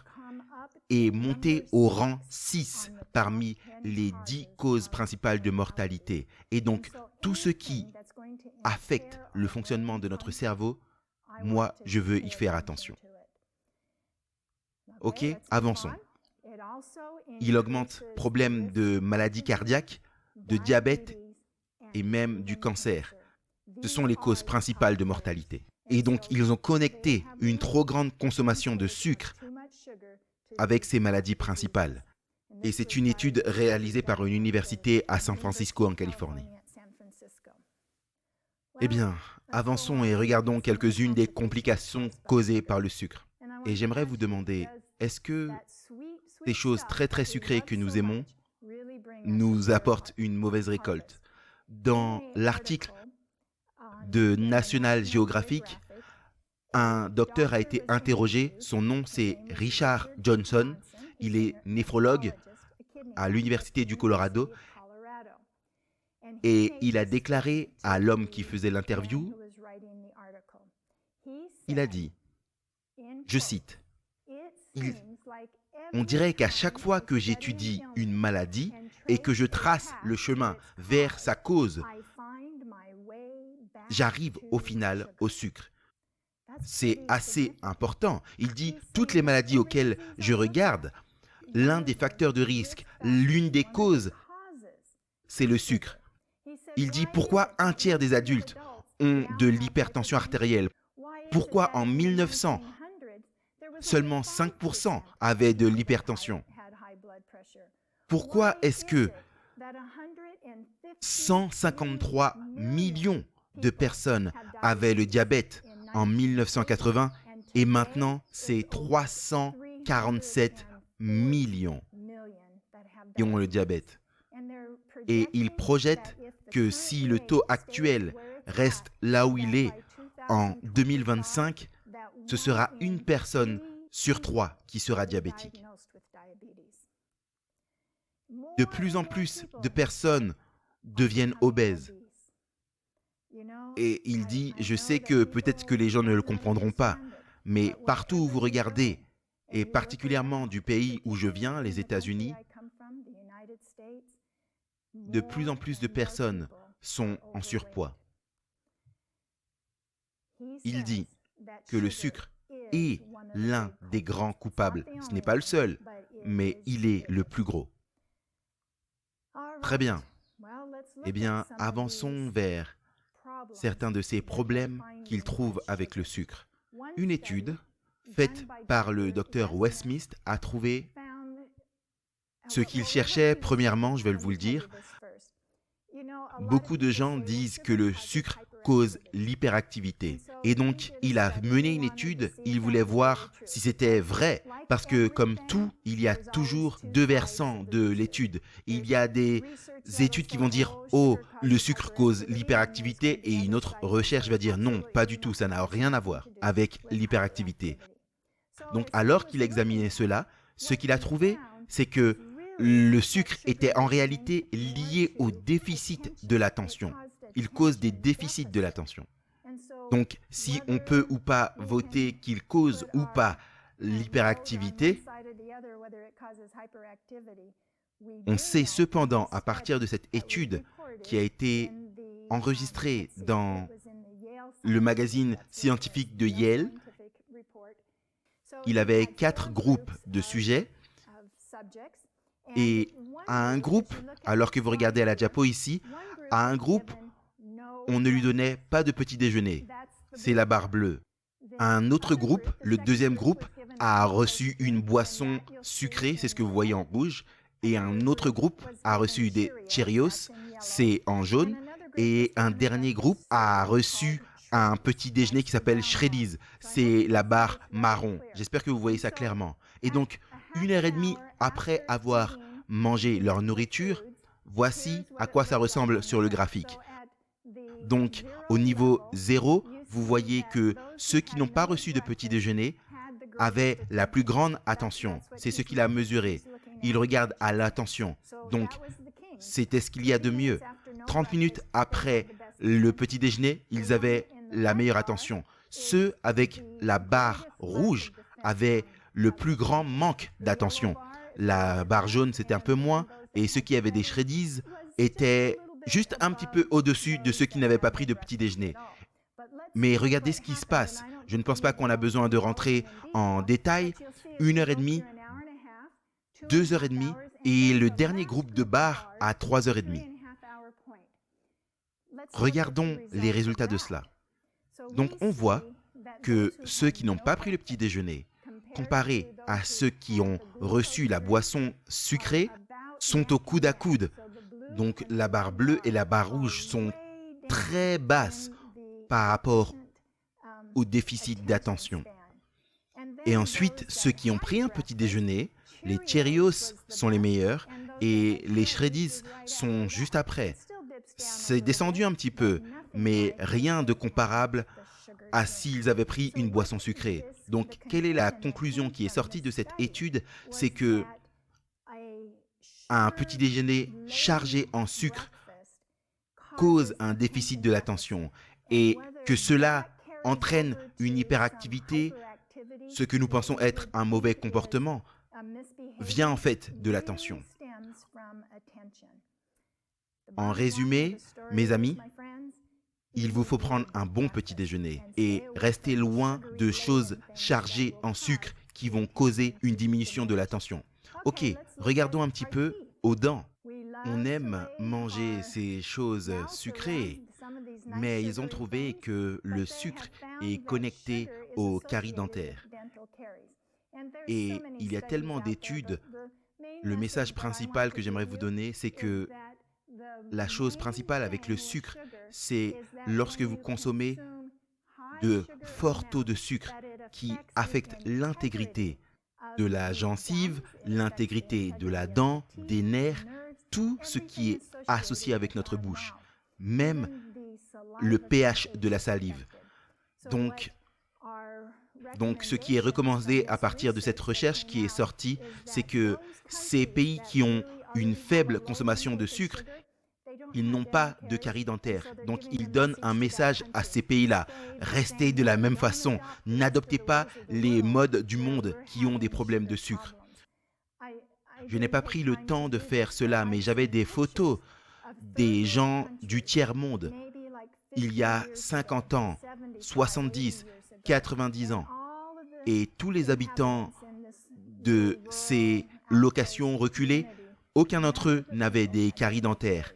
est montée au rang 6 parmi les 10 causes principales de mortalité. Et donc, tout ce qui affecte le fonctionnement de notre cerveau, moi, je veux y faire attention. Ok, avançons. Il augmente problèmes de maladies cardiaques, de diabète et même du cancer. Ce sont les causes principales de mortalité. Et donc, ils ont connecté une trop grande consommation de sucre avec ces maladies principales. Et c'est une étude réalisée par une université à San Francisco, en Californie. Eh bien, avançons et regardons quelques-unes des complications causées par le sucre. Et j'aimerais vous demander, est-ce que ces choses très très sucrées que nous aimons nous apportent une mauvaise récolte? Dans l'article de National Geographic, un docteur a été interrogé. Son nom, c'est Richard Johnson. Il est néphrologue à l'Université du Colorado. Et il a déclaré à l'homme qui faisait l'interview, il a dit, je cite, « On dirait qu'à chaque fois que j'étudie une maladie et que je trace le chemin vers sa cause, j'arrive au final au sucre. C'est assez important. » Il dit, toutes les maladies auxquelles je regarde, l'un des facteurs de risque, l'une des causes, c'est le sucre. Il dit, pourquoi un tiers des adultes ont de l'hypertension artérielle? Pourquoi en 1900, seulement 5% avaient de l'hypertension? Pourquoi est-ce que 153 millions de personnes avaient le diabète en 1980 et maintenant c'est 347 millions qui ont le diabète? Et il projette que si le taux actuel reste là où il est en 2025, ce sera une personne sur 3 qui sera diabétique. De plus en plus de personnes deviennent obèses. Et il dit, je sais que peut-être que les gens ne le comprendront pas, mais partout où vous regardez, et particulièrement du pays où je viens, les États-Unis, de plus en plus de personnes sont en surpoids. Il dit que le sucre est l'un des grands coupables. Ce n'est pas le seul, mais il est le plus gros. Très bien. Eh bien, avançons vers certains de ces problèmes qu'il trouve avec le sucre. Une étude faite par le docteur Wes Smith a trouvé ce qu'il cherchait. Premièrement, je vais vous le dire, beaucoup de gens disent que le sucre cause l'hyperactivité. Et donc, il a mené une étude, il voulait voir si c'était vrai, parce que comme tout, il y a toujours deux versants de l'étude. Il y a des études qui vont dire « Oh, le sucre cause l'hyperactivité » et une autre recherche va dire « Non, pas du tout, ça n'a rien à voir avec l'hyperactivité ». Donc, alors qu'il examinait cela, ce qu'il a trouvé, c'est que le sucre était en réalité lié au déficit de l'attention. Il cause des déficits de l'attention. Donc, si on peut ou pas voter qu'il cause ou pas l'hyperactivité, on sait cependant, à partir de cette étude qui a été enregistrée dans le magazine scientifique de Yale, il avait 4 groupes de sujets. Et à un groupe, alors que vous regardez à la diapo ici, à un groupe, on ne lui donnait pas de petit déjeuner. C'est la barre bleue. À un autre groupe, le deuxième groupe, a reçu une boisson sucrée, c'est ce que vous voyez en rouge. Et un autre groupe a reçu des Cheerios, c'est en jaune. Et un dernier groupe a reçu un petit déjeuner qui s'appelle Shreddies, c'est la barre marron. J'espère que vous voyez ça clairement. Et donc, 1h30 après avoir mangé leur nourriture, voici à quoi ça ressemble sur le graphique. Donc, au niveau 0, vous voyez que ceux qui n'ont pas reçu de petit déjeuner avaient la plus grande attention. C'est ce qu'il a mesuré. Il regarde à l'attention. Donc, c'était ce qu'il y a de mieux. 30 minutes après le petit déjeuner, ils avaient la meilleure attention. Ceux avec la barre rouge avaient le plus grand manque d'attention. La barre jaune, c'était un peu moins. Et ceux qui avaient des Shreddies étaient juste un petit peu au-dessus de ceux qui n'avaient pas pris de petit déjeuner. Mais regardez ce qui se passe. Je ne pense pas qu'on a besoin de rentrer en détail. 1h30, 2h30 et le dernier groupe de barres à 3h30. Regardons les résultats de cela. Donc on voit que ceux qui n'ont pas pris le petit déjeuner, comparés à ceux qui ont reçu la boisson sucrée, sont au coude à coude. Donc la barre bleue et la barre rouge sont très basses par rapport au déficit d'attention. Et ensuite, ceux qui ont pris un petit déjeuner, les Cheerios sont les meilleurs et les Shreddies sont juste après. C'est descendu un petit peu, mais rien de comparable à s'ils avaient pris une boisson sucrée. Donc, quelle est la conclusion qui est sortie de cette étude? C'est que un petit déjeuner chargé en sucre cause un déficit de l'attention et que cela entraîne une hyperactivité, ce que nous pensons être un mauvais comportement, vient en fait de l'attention. En résumé, mes amis, il vous faut prendre un bon petit déjeuner et rester loin de choses chargées en sucre qui vont causer une diminution de l'attention. Ok, regardons un petit peu aux dents. On aime manger ces choses sucrées, mais ils ont trouvé que le sucre est connecté aux caries dentaires. Et il y a tellement d'études. Le message principal que j'aimerais vous donner, c'est que la chose principale avec le sucre, c'est lorsque vous consommez de forts taux de sucre qui affectent l'intégrité de la gencive, l'intégrité de la dent, des nerfs, tout ce qui est associé avec notre bouche, même le pH de la salive. Donc, ce qui est recommandé à partir de cette recherche qui est sortie, c'est que ces pays qui ont une faible consommation de sucre, ils n'ont pas de carie dentaire. Donc, ils donnent un message à ces pays-là. Restez de la même façon. N'adoptez pas les modes du monde qui ont des problèmes de sucre. Je n'ai pas pris le temps de faire cela, mais j'avais des photos des gens du tiers-monde il y a 50 ans, 70, 90 ans. Et tous les habitants de ces locations reculées, aucun d'entre eux n'avait des caries dentaires.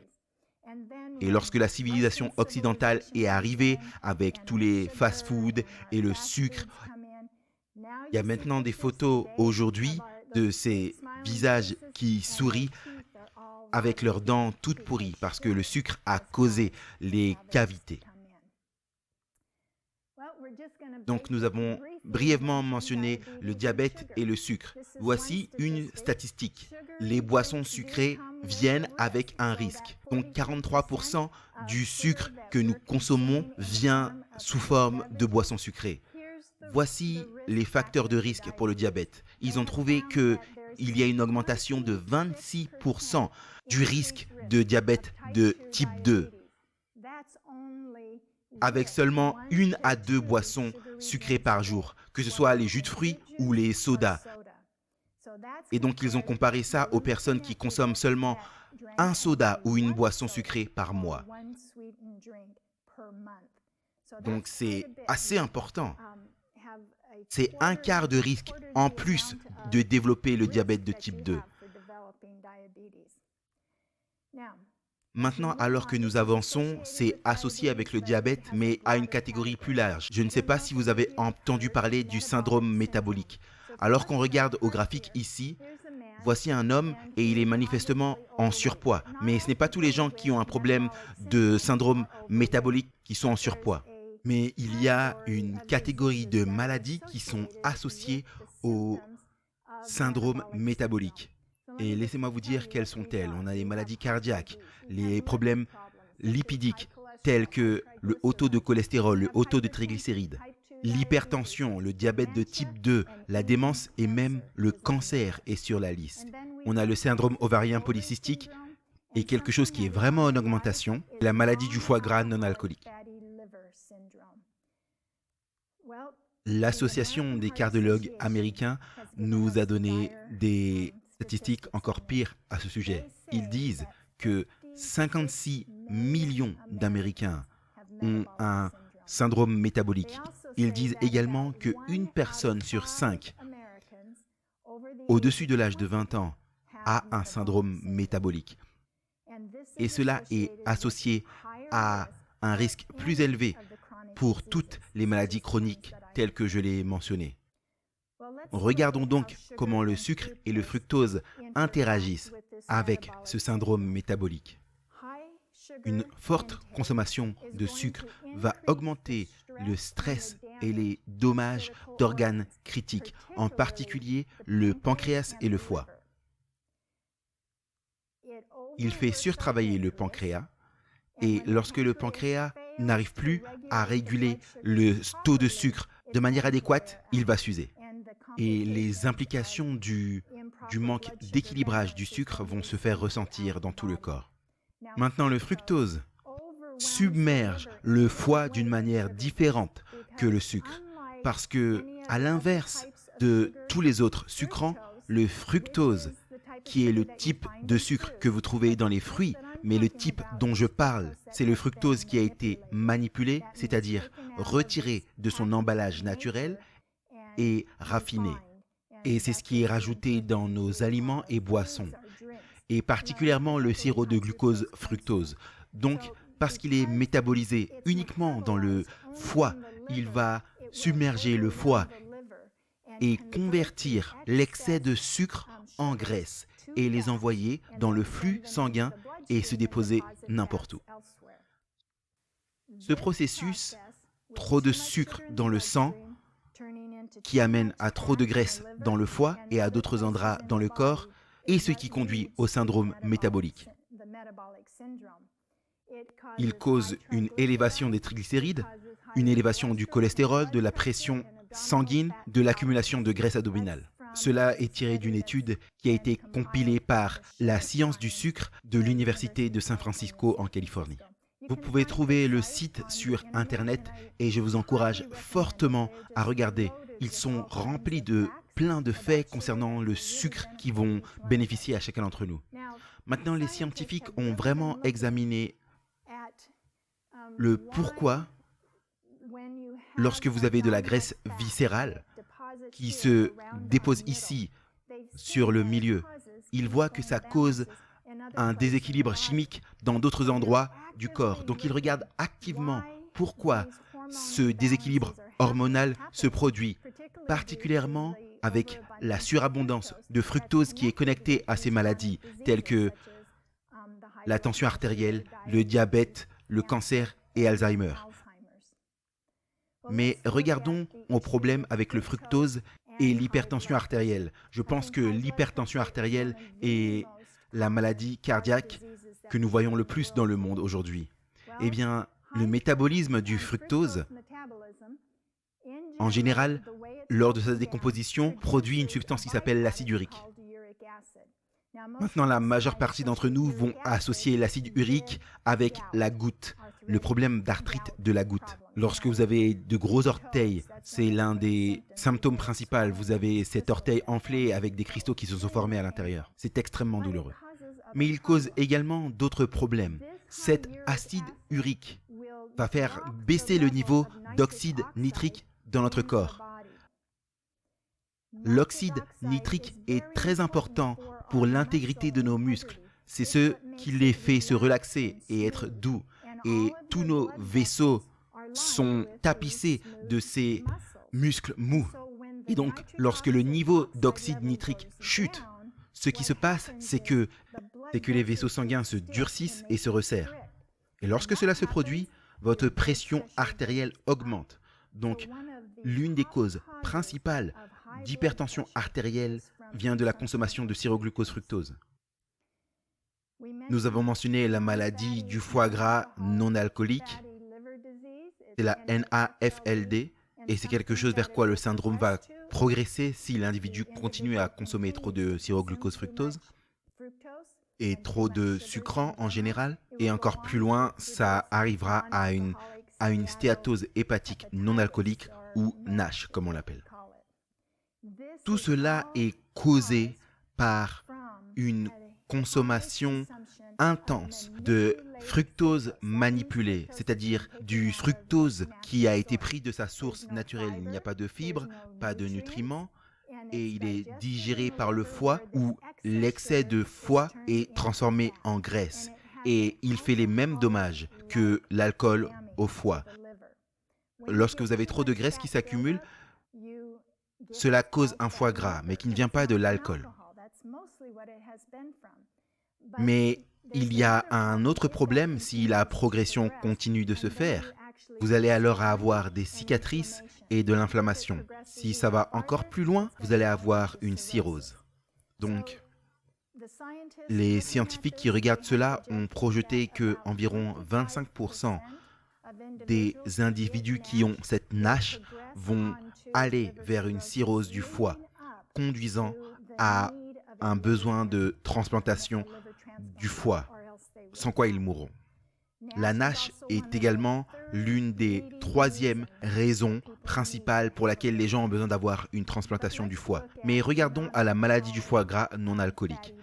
Et lorsque la civilisation occidentale est arrivée avec tous les fast-foods et le sucre, il y a maintenant des photos aujourd'hui de ces visages qui sourient avec leurs dents toutes pourries parce que le sucre a causé les cavités. Donc nous avons brièvement mentionné le diabète et le sucre. Voici une statistique. Les boissons sucrées viennent avec un risque. Donc 43% du sucre que nous consommons vient sous forme de boissons sucrées. Voici les facteurs de risque pour le diabète. Ils ont trouvé qu'il y a une augmentation de 26% du risque de diabète de type 2 avec seulement 1 à 2 boissons sucrées par jour, que ce soit les jus de fruits ou les sodas. Et donc, ils ont comparé ça aux personnes qui consomment seulement un soda ou une boisson sucrée par mois. Donc, c'est assez important. C'est un quart de risque en plus de développer le diabète de type 2. Maintenant, alors que nous avançons, c'est associé avec le diabète, mais à une catégorie plus large. Je ne sais pas si vous avez entendu parler du syndrome métabolique. Alors qu'on regarde au graphique ici, voici un homme et il est manifestement en surpoids. Mais ce n'est pas tous les gens qui ont un problème de syndrome métabolique qui sont en surpoids. Mais il y a une catégorie de maladies qui sont associées au syndrome métabolique. Et laissez-moi vous dire quelles sont-elles. On a les maladies cardiaques, les problèmes lipidiques tels que le haut taux de cholestérol, le haut taux de triglycérides, l'hypertension, le diabète de type 2, la démence et même le cancer est sur la liste. On a le syndrome ovarien polycystique et quelque chose qui est vraiment en augmentation, la maladie du foie gras non alcoolique. L'Association des cardiologues américains nous a donné des statistiques encore pires à ce sujet. Ils disent que 56 millions d'Américains ont un syndrome métabolique. Ils disent également qu'une personne sur 5 au-dessus de l'âge de 20 ans a un syndrome métabolique. Et cela est associé à un risque plus élevé pour toutes les maladies chroniques telles que je l'ai mentionné. Regardons donc comment le sucre et le fructose interagissent avec ce syndrome métabolique. Une forte consommation de sucre va augmenter le stress et les dommages d'organes critiques, en particulier le pancréas et le foie. Il fait surtravailler le pancréas et lorsque le pancréas n'arrive plus à réguler le taux de sucre de manière adéquate, il va s'user. Et les implications du manque d'équilibrage du sucre vont se faire ressentir dans tout le corps. Maintenant, le fructose submerge le foie d'une manière différente que le sucre. Parce que, à l'inverse de tous les autres sucrants, le fructose, qui est le type de sucre que vous trouvez dans les fruits, mais le type dont je parle, c'est le fructose qui a été manipulé, c'est-à-dire retiré de son emballage naturel et raffiné. Et c'est ce qui est rajouté dans nos aliments et boissons, et particulièrement le sirop de glucose fructose. Donc, parce qu'il est métabolisé uniquement dans le foie, il va submerger le foie et convertir l'excès de sucre en graisse et les envoyer dans le flux sanguin et se déposer n'importe où. Ce processus, trop de sucre dans le sang, qui amène à trop de graisse dans le foie et à d'autres endroits dans le corps, est ce qui conduit au syndrome métabolique. Il cause une élévation des triglycérides, une élévation du cholestérol, de la pression sanguine, de l'accumulation de graisse abdominale. Cela est tiré d'une étude qui a été compilée par la science du sucre de l'Université de San Francisco en Californie. Vous pouvez trouver le site sur Internet et je vous encourage fortement à regarder. Ils sont remplis de plein de faits concernant le sucre qui vont bénéficier à chacun d'entre nous. Maintenant, les scientifiques ont vraiment examiné le pourquoi, lorsque vous avez de la graisse viscérale qui se dépose ici, sur le milieu, ils voient que ça cause un déséquilibre chimique dans d'autres endroits du corps. Donc, ils regardent activement pourquoi ce déséquilibre hormonal se produit, particulièrement avec la surabondance de fructose qui est connectée à ces maladies telles que la tension artérielle, le diabète, le cancer et Alzheimer. Mais regardons au problème avec le fructose et l'hypertension artérielle. Je pense que l'hypertension artérielle est la maladie cardiaque que nous voyons le plus dans le monde aujourd'hui. Eh bien, le métabolisme du fructose, en général, lors de sa décomposition, produit une substance qui s'appelle l'acide urique. Maintenant, la majeure partie d'entre nous vont associer l'acide urique avec la goutte, le problème d'arthrite de la goutte. Lorsque vous avez de gros orteils, c'est l'un des symptômes principaux. Vous avez cet orteil enflé avec des cristaux qui se sont formés à l'intérieur. C'est extrêmement douloureux. Mais il cause également d'autres problèmes. Cet acide urique va faire baisser le niveau d'oxyde nitrique dans notre corps. L'oxyde nitrique est très important pour l'intégrité de nos muscles. C'est ce qui les fait se relaxer et être doux. Et tous nos vaisseaux sont tapissés de ces muscles mous. Et donc, lorsque le niveau d'oxyde nitrique chute, ce qui se passe, c'est que les vaisseaux sanguins se durcissent et se resserrent. Et lorsque cela se produit, votre pression artérielle augmente. Donc, l'une des causes principales d'hypertension artérielle vient de la consommation de sirop-glucose-fructose. Nous avons mentionné la maladie du foie gras non alcoolique, c'est la NAFLD, et c'est quelque chose vers quoi le syndrome va progresser si l'individu continue à consommer trop de sirop-glucose-fructose et trop de sucrant en général. Et encore plus loin, ça arrivera à une stéatose hépatique non alcoolique ou NASH, comme on l'appelle. Tout cela est causé par une consommation intense de fructose manipulée, c'est-à-dire du fructose qui a été pris de sa source naturelle. Il n'y a pas de fibres, pas de nutriments, et il est digéré par le foie où l'excès de foie est transformé en graisse. Et il fait les mêmes dommages que l'alcool au foie. Lorsque vous avez trop de graisse qui s'accumule, cela cause un foie gras, mais qui ne vient pas de l'alcool. Mais il y a un autre problème si la progression continue de se faire. Vous allez alors avoir des cicatrices et de l'inflammation. Si ça va encore plus loin, vous allez avoir une cirrhose. Donc, les scientifiques qui regardent cela ont projeté que environ 25% des individus qui ont cette NASH vont aller vers une cirrhose du foie, conduisant à un besoin de transplantation du foie, sans quoi ils mourront. La NASH est également l'une des troisièmes raisons principales pour laquelle les gens ont besoin d'avoir une transplantation du foie. Mais regardons à la maladie du foie gras non alcoolique.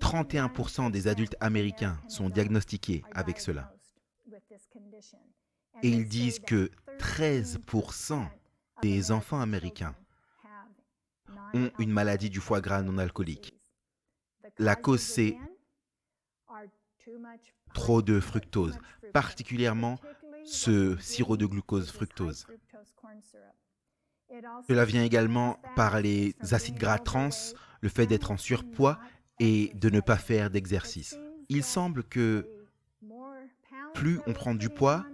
31% des adultes américains sont diagnostiqués avec cela. Et ils disent que 13% des enfants américains ont une maladie du foie gras non alcoolique. La cause, c'est trop de fructose, particulièrement ce sirop de glucose fructose. Cela vient également par les acides gras trans, le fait d'être en surpoids et de ne pas faire d'exercice. Il semble que plus on prend du poids,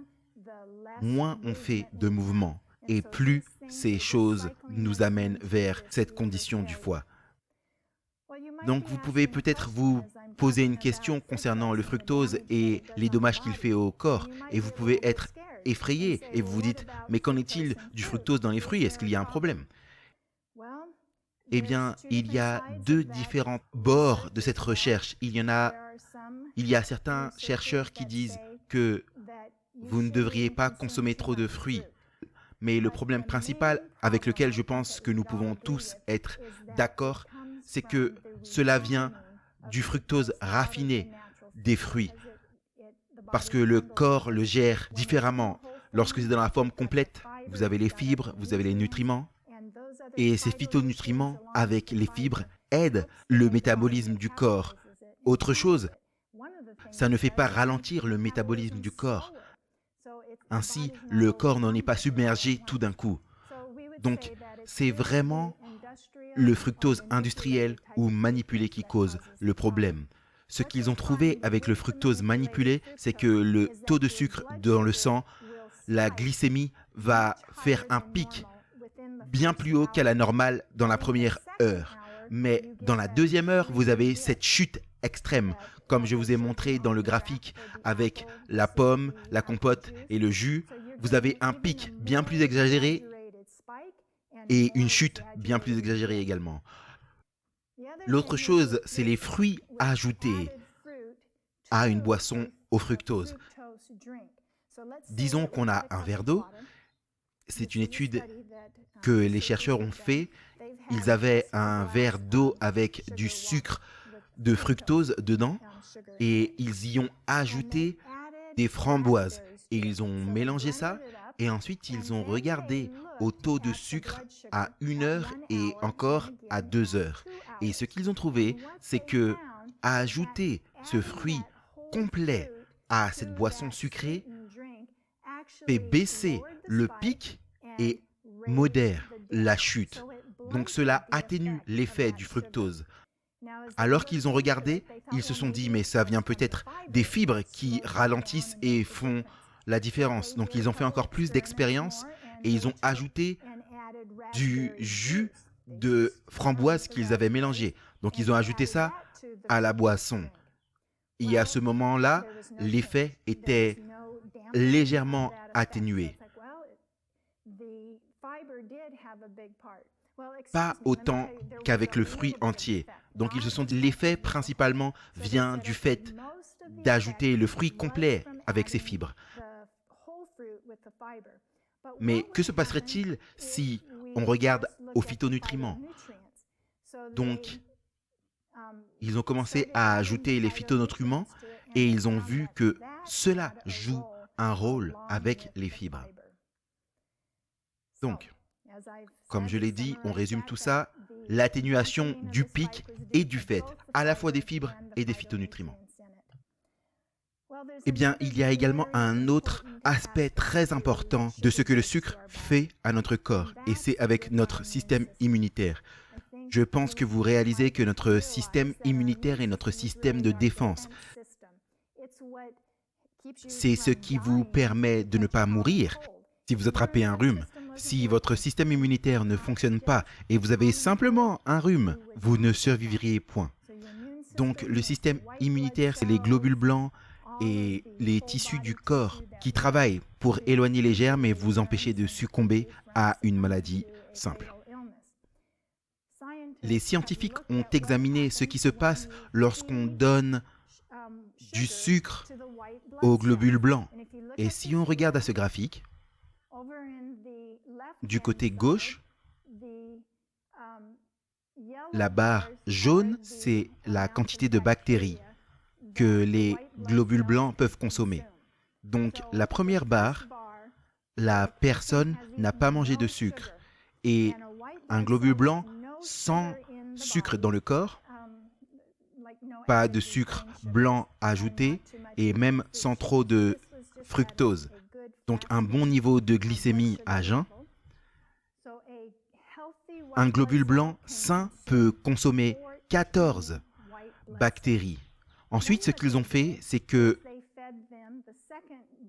moins on fait de mouvements et plus ces choses nous amènent vers cette condition du foie. Donc vous pouvez peut-être vous poser une question concernant le fructose et les dommages qu'il fait au corps et vous pouvez être effrayé et vous vous dites « mais qu'en est-il du fructose dans les fruits? Est-ce qu'il y a un problème ?» Eh bien, il y a deux différents bords de cette recherche. Il y a certains chercheurs qui disent que vous ne devriez pas consommer trop de fruits. Mais le problème principal avec lequel je pense que nous pouvons tous être d'accord, c'est que cela vient du fructose raffiné des fruits. Parce que le corps le gère différemment. Lorsque c'est dans la forme complète, vous avez les fibres, vous avez les nutriments. Et ces phytonutriments avec les fibres aident le métabolisme du corps. Autre chose, ça ne fait pas ralentir le métabolisme du corps. Ainsi, le corps n'en est pas submergé tout d'un coup. Donc, c'est vraiment le fructose industriel ou manipulé qui cause le problème. Ce qu'ils ont trouvé avec le fructose manipulé, c'est que le taux de sucre dans le sang, la glycémie, va faire un pic bien plus haut qu'à la normale dans la première heure. Mais dans la deuxième heure, vous avez cette chute extrême, comme je vous ai montré dans le graphique avec la pomme, la compote et le jus. Vous avez un pic bien plus exagéré et une chute bien plus exagérée également. L'autre chose, c'est les fruits ajoutés à une boisson au fructose. Disons qu'on a un verre d'eau. C'est une étude que les chercheurs ont fait. Ils avaient un verre d'eau avec du sucre de fructose dedans et ils y ont ajouté des framboises. Et ils ont mélangé ça et ensuite ils ont regardé au taux de sucre à 1 heure et encore à 2 heures. Et ce qu'ils ont trouvé, c'est que ajouter ce fruit complet à cette boisson sucrée fait baisser le pic et modère la chute. Donc cela atténue l'effet du fructose. Alors qu'ils ont regardé, ils se sont dit mais ça vient peut-être des fibres qui ralentissent et font la différence. Donc ils ont fait encore plus d'expérience et ils ont ajouté du jus de framboise qu'ils avaient mélangé. Donc ils ont ajouté ça à la boisson. Et à ce moment-là, l'effet était légèrement atténué. Pas autant qu'avec le fruit entier. Donc ils se sont dit l'effet principalement vient du fait d'ajouter le fruit complet avec ses fibres. Mais que se passerait-il si on regarde aux phytonutriments? Donc, ils ont commencé à ajouter les phytonutriments et ils ont vu que cela joue un rôle avec les fibres. Donc, comme je l'ai dit, on résume tout ça, l'atténuation du pic et du fait, à la fois des fibres et des phytonutriments. Eh bien, il y a également un autre aspect très important de ce que le sucre fait à notre corps, et c'est avec notre système immunitaire. Je pense que vous réalisez que notre système immunitaire est notre système de défense. C'est ce qui vous permet de ne pas mourir si vous attrapez un rhume. Si votre système immunitaire ne fonctionne pas et vous avez simplement un rhume, vous ne survivriez point. Donc le système immunitaire, c'est les globules blancs et les tissus du corps qui travaillent pour éloigner les germes et vous empêcher de succomber à une maladie simple. Les scientifiques ont examiné ce qui se passe lorsqu'on donne du sucre aux globules blancs. Et si on regarde à ce graphique, du côté gauche, la barre jaune, c'est la quantité de bactéries que les globules blancs peuvent consommer. Donc la première barre, la personne n'a pas mangé de sucre. Et un globule blanc sans sucre dans le corps, pas de sucre blanc ajouté et même sans trop de fructose. Donc un bon niveau de glycémie à jeun. Un globule blanc sain peut consommer 14 bactéries. Ensuite, ce qu'ils ont fait, c'est que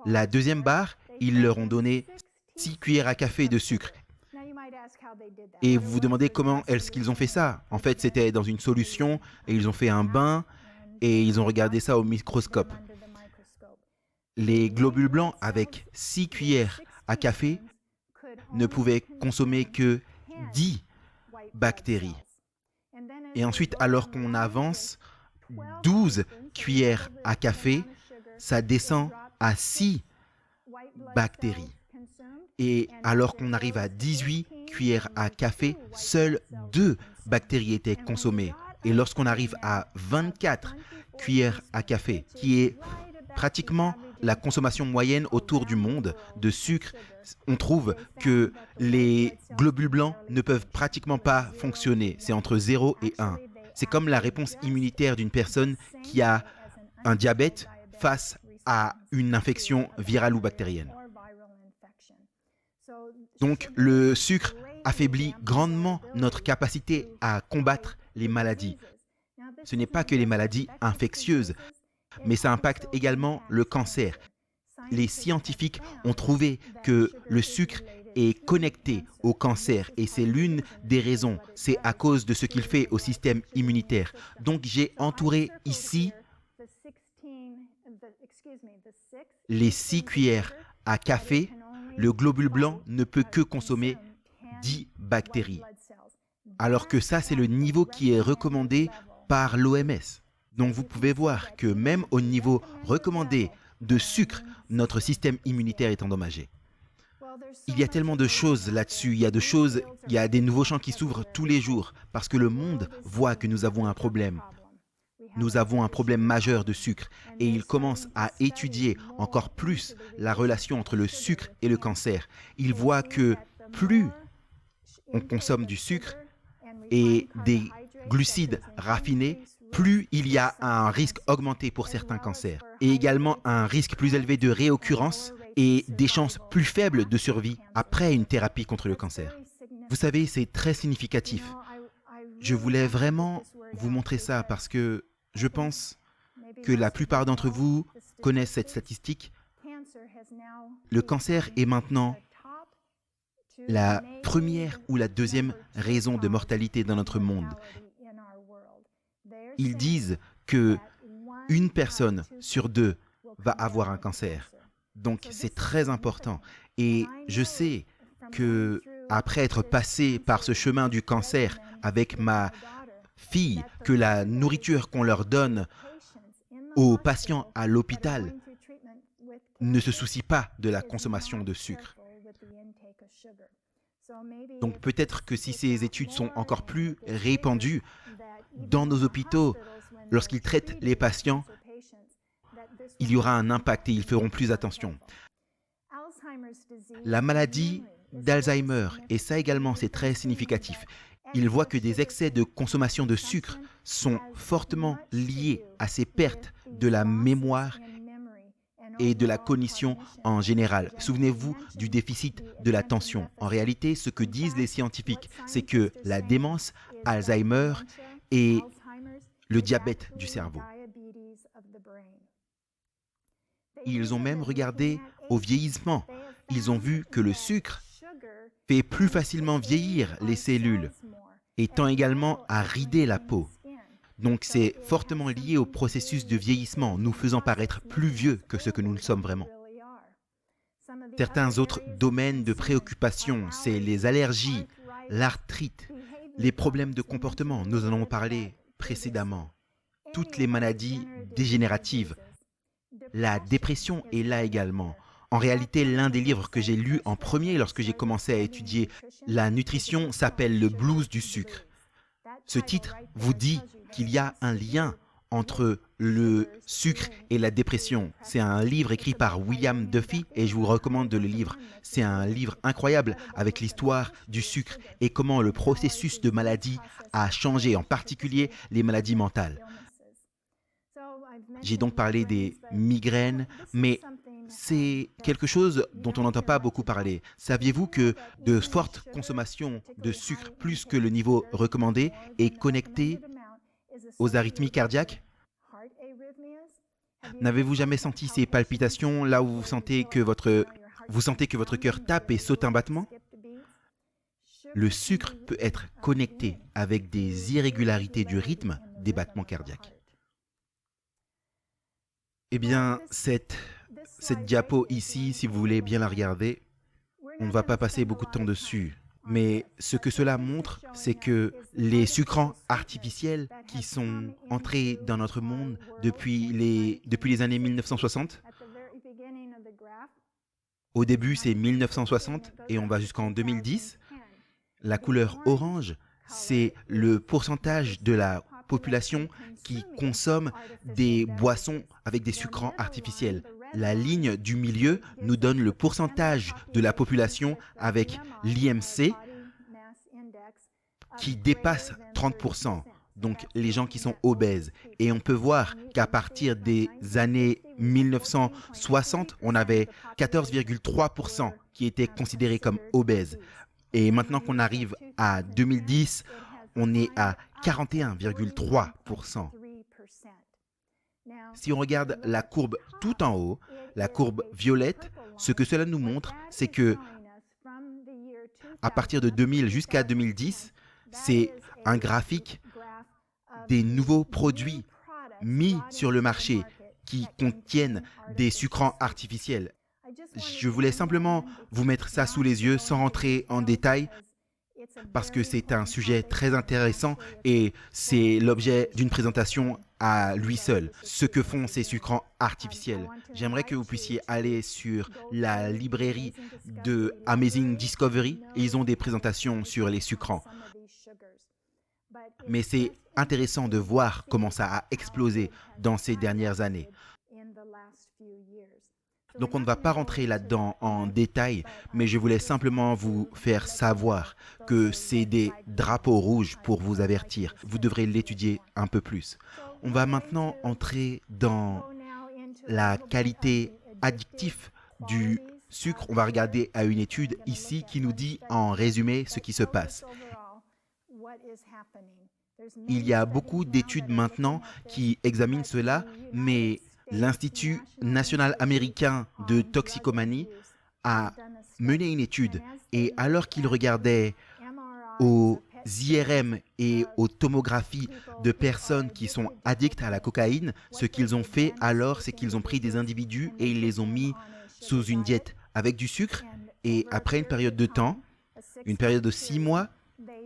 la deuxième barre, ils leur ont donné 6 cuillères à café de sucre. Et vous vous demandez comment est-ce qu'ils ont fait ça? En fait, c'était dans une solution et ils ont fait un bain et ils ont regardé ça au microscope. Les globules blancs avec 6 cuillères à café ne pouvaient consommer que 10 bactéries. Et ensuite, alors qu'on avance 12 cuillères à café, ça descend à 6 bactéries. Et alors qu'on arrive à 18 cuillères à café, seules 2 bactéries étaient consommées. Et lorsqu'on arrive à 24 cuillères à café, qui est pratiquement la consommation moyenne autour du monde de sucre, on trouve que les globules blancs ne peuvent pratiquement pas fonctionner. C'est entre 0 et 1. C'est comme la réponse immunitaire d'une personne qui a un diabète face à une infection virale ou bactérienne. Donc, le sucre affaiblit grandement notre capacité à combattre les maladies. Ce n'est pas que les maladies infectieuses, mais ça impacte également le cancer. Les scientifiques ont trouvé que le sucre est connecté au cancer et c'est l'une des raisons. C'est à cause de ce qu'il fait au système immunitaire. Donc, j'ai entouré ici les 6 cuillères à café. Le globule blanc ne peut que consommer 10 bactéries. Alors que ça, c'est le niveau qui est recommandé par l'OMS. Donc vous pouvez voir que même au niveau recommandé de sucre, notre système immunitaire est endommagé. Il y a tellement de choses là-dessus, il y a des nouveaux champs qui s'ouvrent tous les jours parce que le monde voit que nous avons un problème. Nous avons un problème majeur de sucre et il commence à étudier encore plus la relation entre le sucre et le cancer. Il voit que plus on consomme du sucre et des glucides raffinés, plus il y a un risque augmenté pour certains cancers et également un risque plus élevé de réoccurrence et des chances plus faibles de survie après une thérapie contre le cancer. Vous savez, c'est très significatif. Je voulais vraiment vous montrer ça parce que je pense que la plupart d'entre vous connaissent cette statistique. Le cancer est maintenant la première ou la deuxième raison de mortalité dans notre monde. Ils disent que une personne sur 2 va avoir un cancer. Donc c'est très important. Et je sais que après être passé par ce chemin du cancer avec ma fille, que la nourriture qu'on leur donne aux patients à l'hôpital ne se soucie pas de la consommation de sucre. Donc peut-être que si ces études sont encore plus répandues dans nos hôpitaux, lorsqu'ils traitent les patients, il y aura un impact et ils feront plus attention. La maladie d'Alzheimer, et ça également c'est très significatif, ils voient que des excès de consommation de sucre sont fortement liés à ces pertes de la mémoire et de la cognition en général. Souvenez-vous du déficit de l'attention. En réalité, ce que disent les scientifiques, c'est que la démence, Alzheimer et le diabète du cerveau. Ils ont même regardé au vieillissement. Ils ont vu que le sucre fait plus facilement vieillir les cellules et tend également à rider la peau. Donc c'est fortement lié au processus de vieillissement, nous faisant paraître plus vieux que ce que nous le sommes vraiment. Certains autres domaines de préoccupation, c'est les allergies, l'arthrite, les problèmes de comportement, nous en avons parlé précédemment, toutes les maladies dégénératives. La dépression est là également. En réalité, l'un des livres que j'ai lu en premier lorsque j'ai commencé à étudier la nutrition s'appelle « Le blues du sucre ». Ce titre vous dit qu'il y a un lien entre le sucre et la dépression. C'est un livre écrit par William Duffy et je vous recommande de le lire. C'est un livre incroyable avec l'histoire du sucre et comment le processus de maladie a changé, en particulier les maladies mentales. J'ai donc parlé des migraines, mais c'est quelque chose dont on n'entend pas beaucoup parler. Saviez-vous que de fortes consommations de sucre plus que le niveau recommandé est connecté aux arythmies cardiaques? N'avez-vous jamais senti ces palpitations là où vous sentez que votre cœur tape et saute un battement? Le sucre peut être connecté avec des irrégularités du rythme des battements cardiaques. Eh bien, cette diapo ici, si vous voulez bien la regarder, on ne va pas passer beaucoup de temps dessus. Mais ce que cela montre, c'est que les sucrants artificiels qui sont entrés dans notre monde depuis les années 1960, au début c'est 1960 et on va jusqu'en 2010, la couleur orange, c'est le pourcentage de la population qui consomme des boissons avec des sucrants artificiels. La ligne du milieu nous donne le pourcentage de la population avec l'IMC qui dépasse 30%, donc les gens qui sont obèses. Et on peut voir qu'à partir des années 1960, on avait 14,3% qui étaient considérés comme obèses. Et maintenant qu'on arrive à 2010, on est à 41,3%. Si on regarde la courbe tout en haut, la courbe violette, ce que cela nous montre, c'est que à partir de 2000 jusqu'à 2010, c'est un graphique des nouveaux produits mis sur le marché qui contiennent des sucrants artificiels. Je voulais simplement vous mettre ça sous les yeux sans rentrer en détail parce que c'est un sujet très intéressant et c'est l'objet d'une présentation à lui seul, ce que font ces sucrants artificiels. J'aimerais que vous puissiez aller sur la librairie de Amazing Discovery et ils ont des présentations sur les sucrants. Mais c'est intéressant de voir comment ça a explosé dans ces dernières années. Donc on ne va pas rentrer là-dedans en détail, mais je voulais simplement vous faire savoir que c'est des drapeaux rouges pour vous avertir. Vous devrez l'étudier un peu plus. On va maintenant entrer dans la qualité addictive du sucre. On va regarder à une étude ici qui nous dit en résumé ce qui se passe. Il y a beaucoup d'études maintenant qui examinent cela, mais l'Institut national américain de toxicomanie a mené une étude et alors qu'il regardait aux IRM et aux tomographies de personnes qui sont addictes à la cocaïne, ce qu'ils ont fait alors, c'est qu'ils ont pris des individus et ils les ont mis sous une diète avec du sucre et après une période de temps, une période de 6 mois,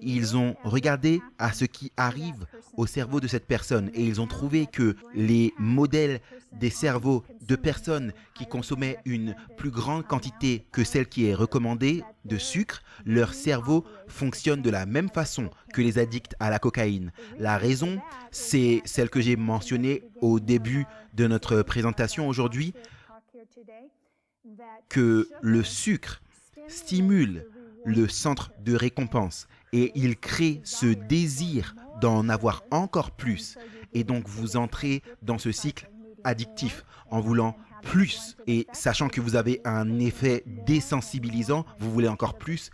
ils ont regardé à ce qui arrive au cerveau de cette personne et ils ont trouvé que les modèles des cerveaux de personnes qui consommaient une plus grande quantité que celle qui est recommandée de sucre, leur cerveau fonctionne de la même façon que les addicts à la cocaïne. La raison, c'est celle que j'ai mentionnée au début de notre présentation aujourd'hui, que le sucre stimule le centre de récompense et il crée ce désir d'en avoir encore plus et donc vous entrez dans ce cycle addictif en voulant plus et sachant que vous avez un effet désensibilisant, vous voulez encore plus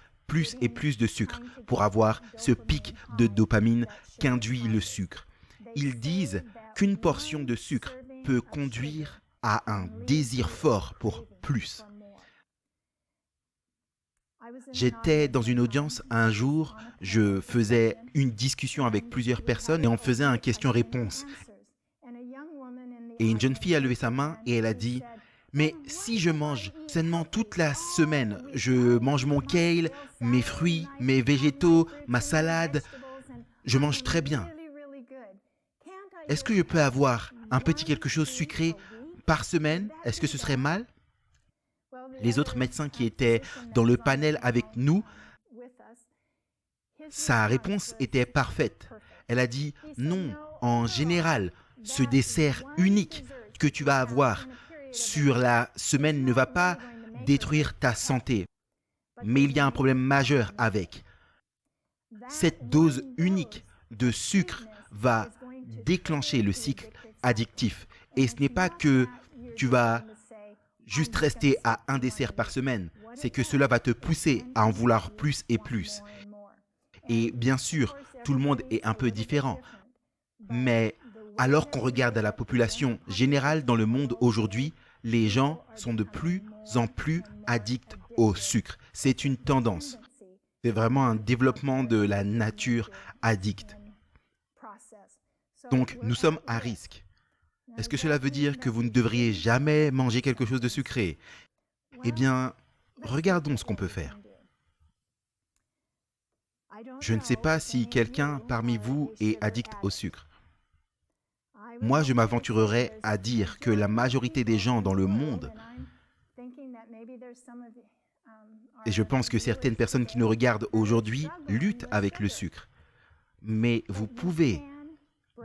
et plus de sucre pour avoir ce pic de dopamine qu'induit le sucre. Ils disent qu'une portion de sucre peut conduire à un désir fort pour plus. J'étais dans une audience un jour, je faisais une discussion avec plusieurs personnes et on faisait un question-réponse. Et une jeune fille a levé sa main et elle a dit « Mais si je mange sainement toute la semaine, je mange mon kale, mes fruits, mes végétaux, ma salade, je mange très bien. Est-ce que je peux avoir un petit quelque chose sucré par semaine? Est-ce que ce serait mal ?» Les autres médecins qui étaient dans le panel avec nous, sa réponse était parfaite. Elle a dit non, en général, ce dessert unique que tu vas avoir sur la semaine ne va pas détruire ta santé. Mais il y a un problème majeur avec. Cette dose unique de sucre va déclencher le cycle addictif. Et ce n'est pas que tu vas juste rester à un dessert par semaine, c'est que cela va te pousser à en vouloir plus et plus. Et bien sûr, tout le monde est un peu différent. Mais alors qu'on regarde à la population générale dans le monde aujourd'hui, les gens sont de plus en plus addicts au sucre. C'est une tendance. C'est vraiment un développement de la nature addicte. Donc, nous sommes à risque. Est-ce que cela veut dire que vous ne devriez jamais manger quelque chose de sucré? Eh bien, regardons ce qu'on peut faire. Je ne sais pas si quelqu'un parmi vous est addict au sucre. Moi, je m'aventurerais à dire que la majorité des gens dans le monde, et je pense que certaines personnes qui nous regardent aujourd'hui luttent avec le sucre. Mais vous pouvez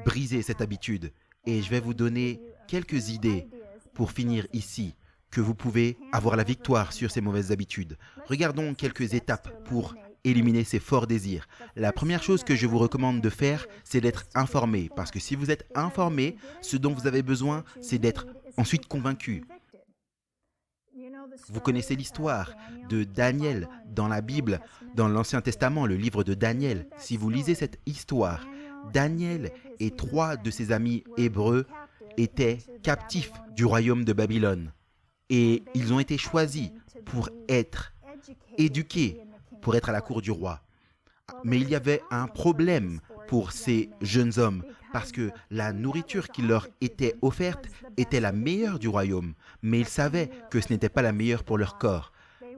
briser cette habitude et je vais vous donner quelques idées pour finir ici, que vous pouvez avoir la victoire sur ces mauvaises habitudes. Regardons quelques étapes pour éliminer ces forts désirs. La première chose que je vous recommande de faire, c'est d'être informé. Parce que si vous êtes informé, ce dont vous avez besoin, c'est d'être ensuite convaincu. Vous connaissez l'histoire de Daniel dans la Bible, dans l'Ancien Testament, le livre de Daniel. Si vous lisez cette histoire, Daniel et 3 de ses amis hébreux étaient captifs du royaume de Babylone. Et ils ont été choisis pour être éduqués, pour être à la cour du roi. Mais il y avait un problème pour ces jeunes hommes, parce que la nourriture qui leur était offerte était la meilleure du royaume, mais ils savaient que ce n'était pas la meilleure pour leur corps.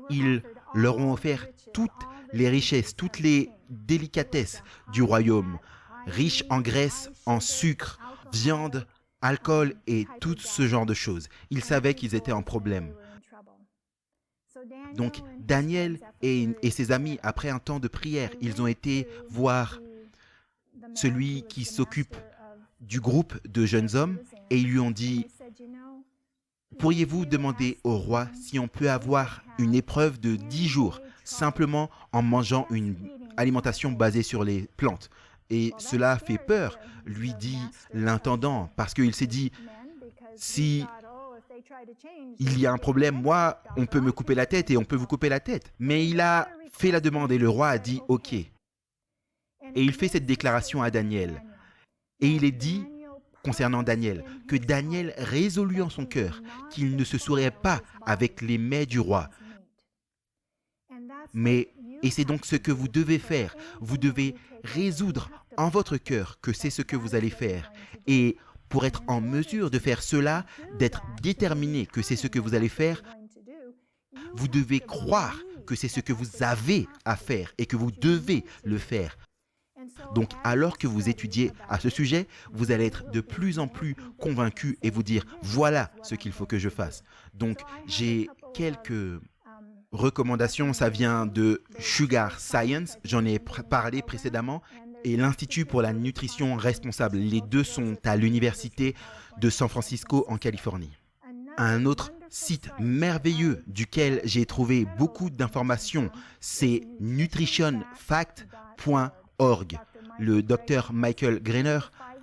Ils leur ont offert toutes les richesses, toutes les délicatesses du royaume, riches en graisse, en sucre, viande, alcool et tout ce genre de choses. Ils savaient qu'ils étaient en problème. Donc Daniel et ses amis, après un temps de prière, ils ont été voir celui qui s'occupe du groupe de jeunes hommes et ils lui ont dit « Pourriez-vous demander au roi si on peut avoir une épreuve de 10 jours simplement en mangeant une alimentation basée sur les plantes ?» Et cela fait peur, lui dit l'intendant, parce qu'il s'est dit « Si il y a un problème, moi, on peut me couper la tête et on peut vous couper la tête. » Mais il a fait la demande et le roi a dit « Ok ». Et il fait cette déclaration à Daniel. Et il est dit, concernant Daniel, que Daniel résolut en son cœur qu'il ne se souillerait pas avec les mets du roi. Et c'est donc ce que vous devez faire. Vous devez résoudre en votre cœur que c'est ce que vous allez faire. Et pour être en mesure de faire cela, d'être déterminé que c'est ce que vous allez faire, vous devez croire que c'est ce que vous avez à faire et que vous devez le faire. Donc, alors que vous étudiez à ce sujet, vous allez être de plus en plus convaincu et vous dire « Voilà ce qu'il faut que je fasse ». Donc, j'ai quelques recommandations. Ça vient de Sugar Science, j'en ai parlé précédemment, et l'Institut pour la nutrition responsable. Les deux sont à l'Université de San Francisco en Californie. Un autre site merveilleux duquel j'ai trouvé beaucoup d'informations, c'est nutritionfact.org. Le docteur Michael Greiner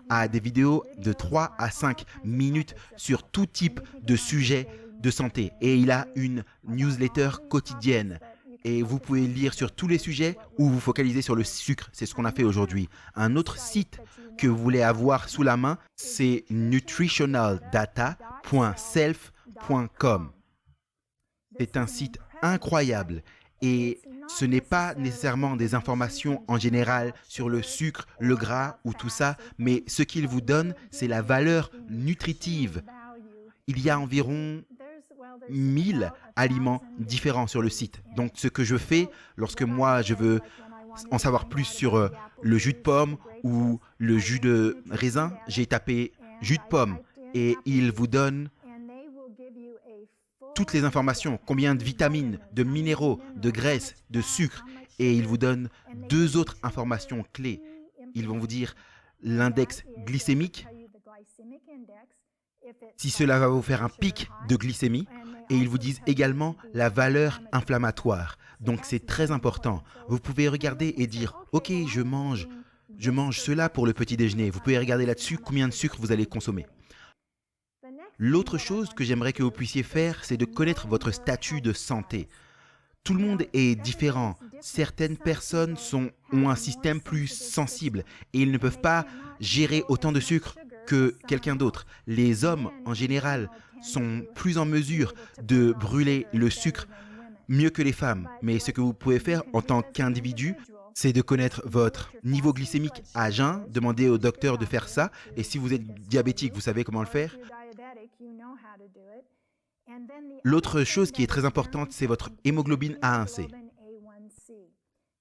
a des vidéos de 3 à 5 minutes sur tout type de sujet de santé. Et il a une newsletter quotidienne. Et vous pouvez lire sur tous les sujets ou vous focaliser sur le sucre. C'est ce qu'on a fait aujourd'hui. Un autre site que vous voulez avoir sous la main, c'est nutritionaldata.self.com. C'est un site incroyable. Et ce n'est pas nécessairement des informations en général sur le sucre, le gras ou tout ça, mais ce qu'il vous donne, c'est la valeur nutritive. Il y a environ 1000 aliments différents sur le site. Donc, ce que je fais lorsque moi, je veux en savoir plus sur le jus de pomme ou le jus de raisin, j'ai tapé jus de pomme et il vous donne toutes les informations, combien de vitamines, de minéraux, de graisses, de sucre, et il vous donne 2 autres informations clés. Ils vont vous dire l'index glycémique, si cela va vous faire un pic de glycémie, et ils vous disent également la valeur inflammatoire. Donc c'est très important. Vous pouvez regarder et dire « Ok, je mange cela pour le petit déjeuner ». Vous pouvez regarder là-dessus combien de sucre vous allez consommer. L'autre chose que j'aimerais que vous puissiez faire, c'est de connaître votre statut de santé. Tout le monde est différent. Certaines personnes ont un système plus sensible et ils ne peuvent pas gérer autant de sucre que quelqu'un d'autre. Les hommes, en général, sont plus en mesure de brûler le sucre mieux que les femmes. Mais ce que vous pouvez faire en tant qu'individu, c'est de connaître votre niveau glycémique à jeun, demander au docteur de faire ça. Et si vous êtes diabétique, vous savez comment le faire. L'autre chose qui est très importante, c'est votre hémoglobine A1C.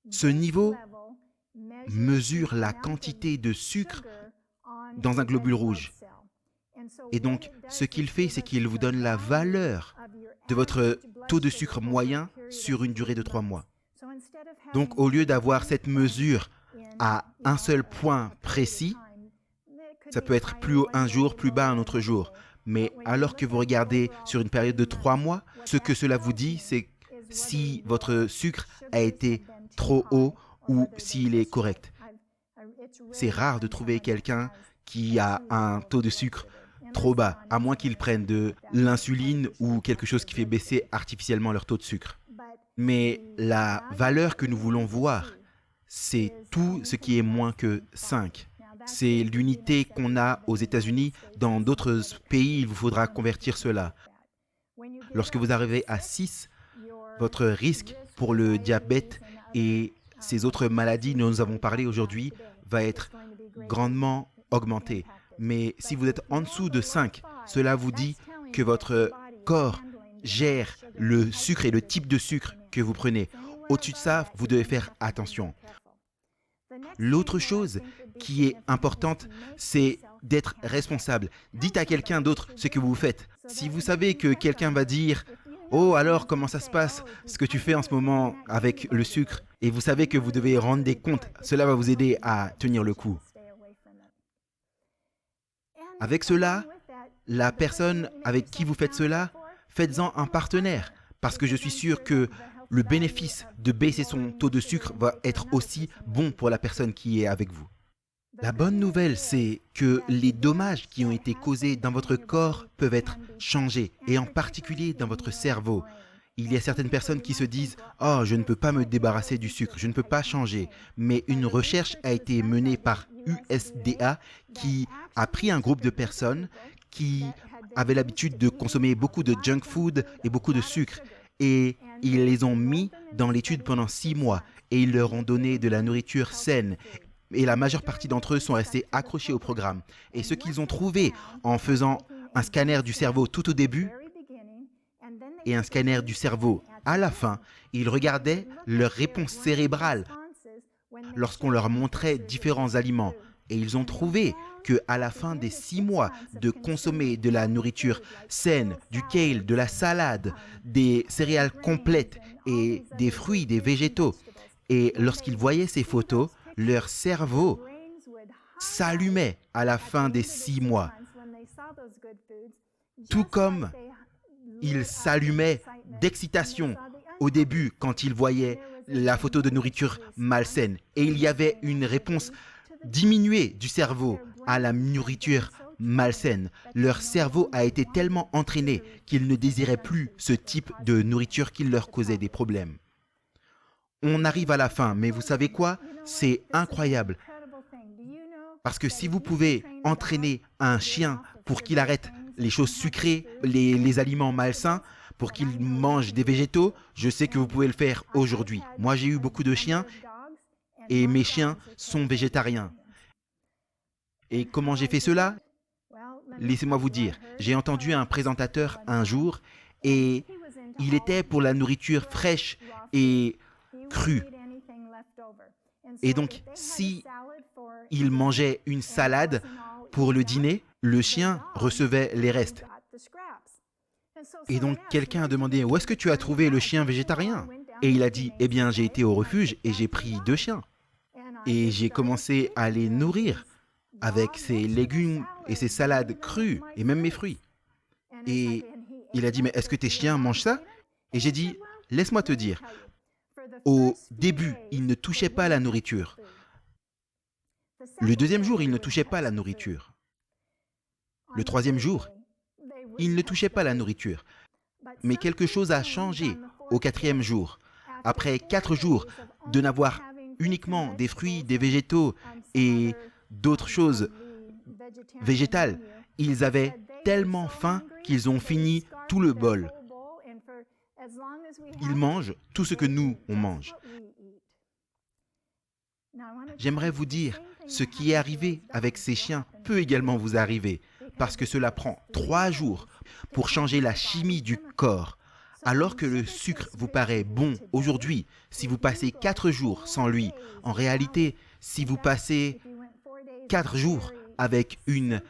Ce niveau mesure la quantité de sucre dans un globule rouge. Et donc, ce qu'il fait, c'est qu'il vous donne la valeur de votre taux de sucre moyen sur une durée de 3 mois. Donc, au lieu d'avoir cette mesure à un seul point précis, ça peut être plus haut un jour, plus bas un autre jour. Mais alors que vous regardez sur une période de 3 mois, ce que cela vous dit, c'est si votre sucre a été trop haut ou s'il est correct. C'est rare de trouver quelqu'un qui a un taux de sucre trop bas, à moins qu'ils prennent de l'insuline ou quelque chose qui fait baisser artificiellement leur taux de sucre. Mais la valeur que nous voulons voir, c'est tout ce qui est moins que 5. C'est l'unité qu'on a aux États-Unis. Dans d'autres pays, il vous faudra convertir cela. Lorsque vous arrivez à 6, votre risque pour le diabète et ces autres maladies dont nous avons parlé aujourd'hui va être grandement augmenté. Mais si vous êtes en dessous de 5, cela vous dit que votre corps gère le sucre et le type de sucre que vous prenez. Au-dessus de ça, vous devez faire attention. L'autre chose qui est importante, c'est d'être responsable. Dites à quelqu'un d'autre ce que vous faites. Si vous savez que quelqu'un va dire « Oh, alors, comment ça se passe, ce que tu fais en ce moment avec le sucre ?» et vous savez que vous devez rendre des comptes, cela va vous aider à tenir le coup. Avec cela, la personne avec qui vous faites cela, faites-en un partenaire, parce que je suis sûr que le bénéfice de baisser son taux de sucre va être aussi bon pour la personne qui est avec vous. La bonne nouvelle, c'est que les dommages qui ont été causés dans votre corps peuvent être changés, et en particulier dans votre cerveau. Il y a certaines personnes qui se disent « Oh, je ne peux pas me débarrasser du sucre, je ne peux pas changer ». Mais une recherche a été menée par USDA qui a pris un groupe de personnes qui avaient l'habitude de consommer beaucoup de junk food et beaucoup de sucre. Et ils les ont mis dans l'étude pendant 6 mois et ils leur ont donné de la nourriture saine. Et la majeure partie d'entre eux sont restés accrochés au programme. Et ce qu'ils ont trouvé en faisant un scanner du cerveau tout au début et un scanner du cerveau à la fin, ils regardaient leur réponse cérébrale lorsqu'on leur montrait différents aliments. Et ils ont trouvé qu'à la fin des 6 mois de consommer de la nourriture saine, du kale, de la salade, des céréales complètes et des fruits, des végétaux, et lorsqu'ils voyaient ces photos, leur cerveau s'allumait à la fin des 6 mois. Tout comme il s'allumait d'excitation au début quand il voyait la photo de nourriture malsaine. Et il y avait une réponse diminuée du cerveau à la nourriture malsaine. Leur cerveau a été tellement entraîné qu'ils ne désiraient plus ce type de nourriture qui leur causait des problèmes. On arrive à la fin, mais vous savez quoi? C'est incroyable. Parce que si vous pouvez entraîner un chien pour qu'il arrête les choses sucrées, les aliments malsains, pour qu'il mange des végétaux, je sais que vous pouvez le faire aujourd'hui. Moi, j'ai eu beaucoup de chiens et mes chiens sont végétariens. Et comment j'ai fait cela? Laissez-moi vous dire, j'ai entendu un présentateur un jour et il était pour la nourriture fraîche et crue. Et donc, si il mangeait une salade pour le dîner, le chien recevait les restes. Et donc, quelqu'un a demandé « Où est-ce que tu as trouvé le chien végétarien ?» Et il a dit « Eh bien, j'ai été au refuge et j'ai pris 2 chiens. Et j'ai commencé à les nourrir avec ces légumes et ces salades crues et même mes fruits. » Et il a dit « Mais est-ce que tes chiens mangent ça ?» Et j'ai dit « Laisse-moi te dire, au début, ils ne touchaient pas à la nourriture. Le 2e jour, ils ne touchaient pas à la nourriture. Le 3e jour, ils ne touchaient pas à la nourriture. Mais quelque chose a changé au 4e jour. Après 4 jours de n'avoir uniquement des fruits, des végétaux et d'autres choses végétales, ils avaient tellement faim qu'ils ont fini tout le bol. Ils mangent tout ce que nous, on mange. J'aimerais vous dire, ce qui est arrivé avec ces chiens peut également vous arriver, parce que cela prend 3 jours pour changer la chimie du corps. Alors que le sucre vous paraît bon aujourd'hui, si vous passez 4 jours sans lui, en réalité, Si vous passez 4 jours avec une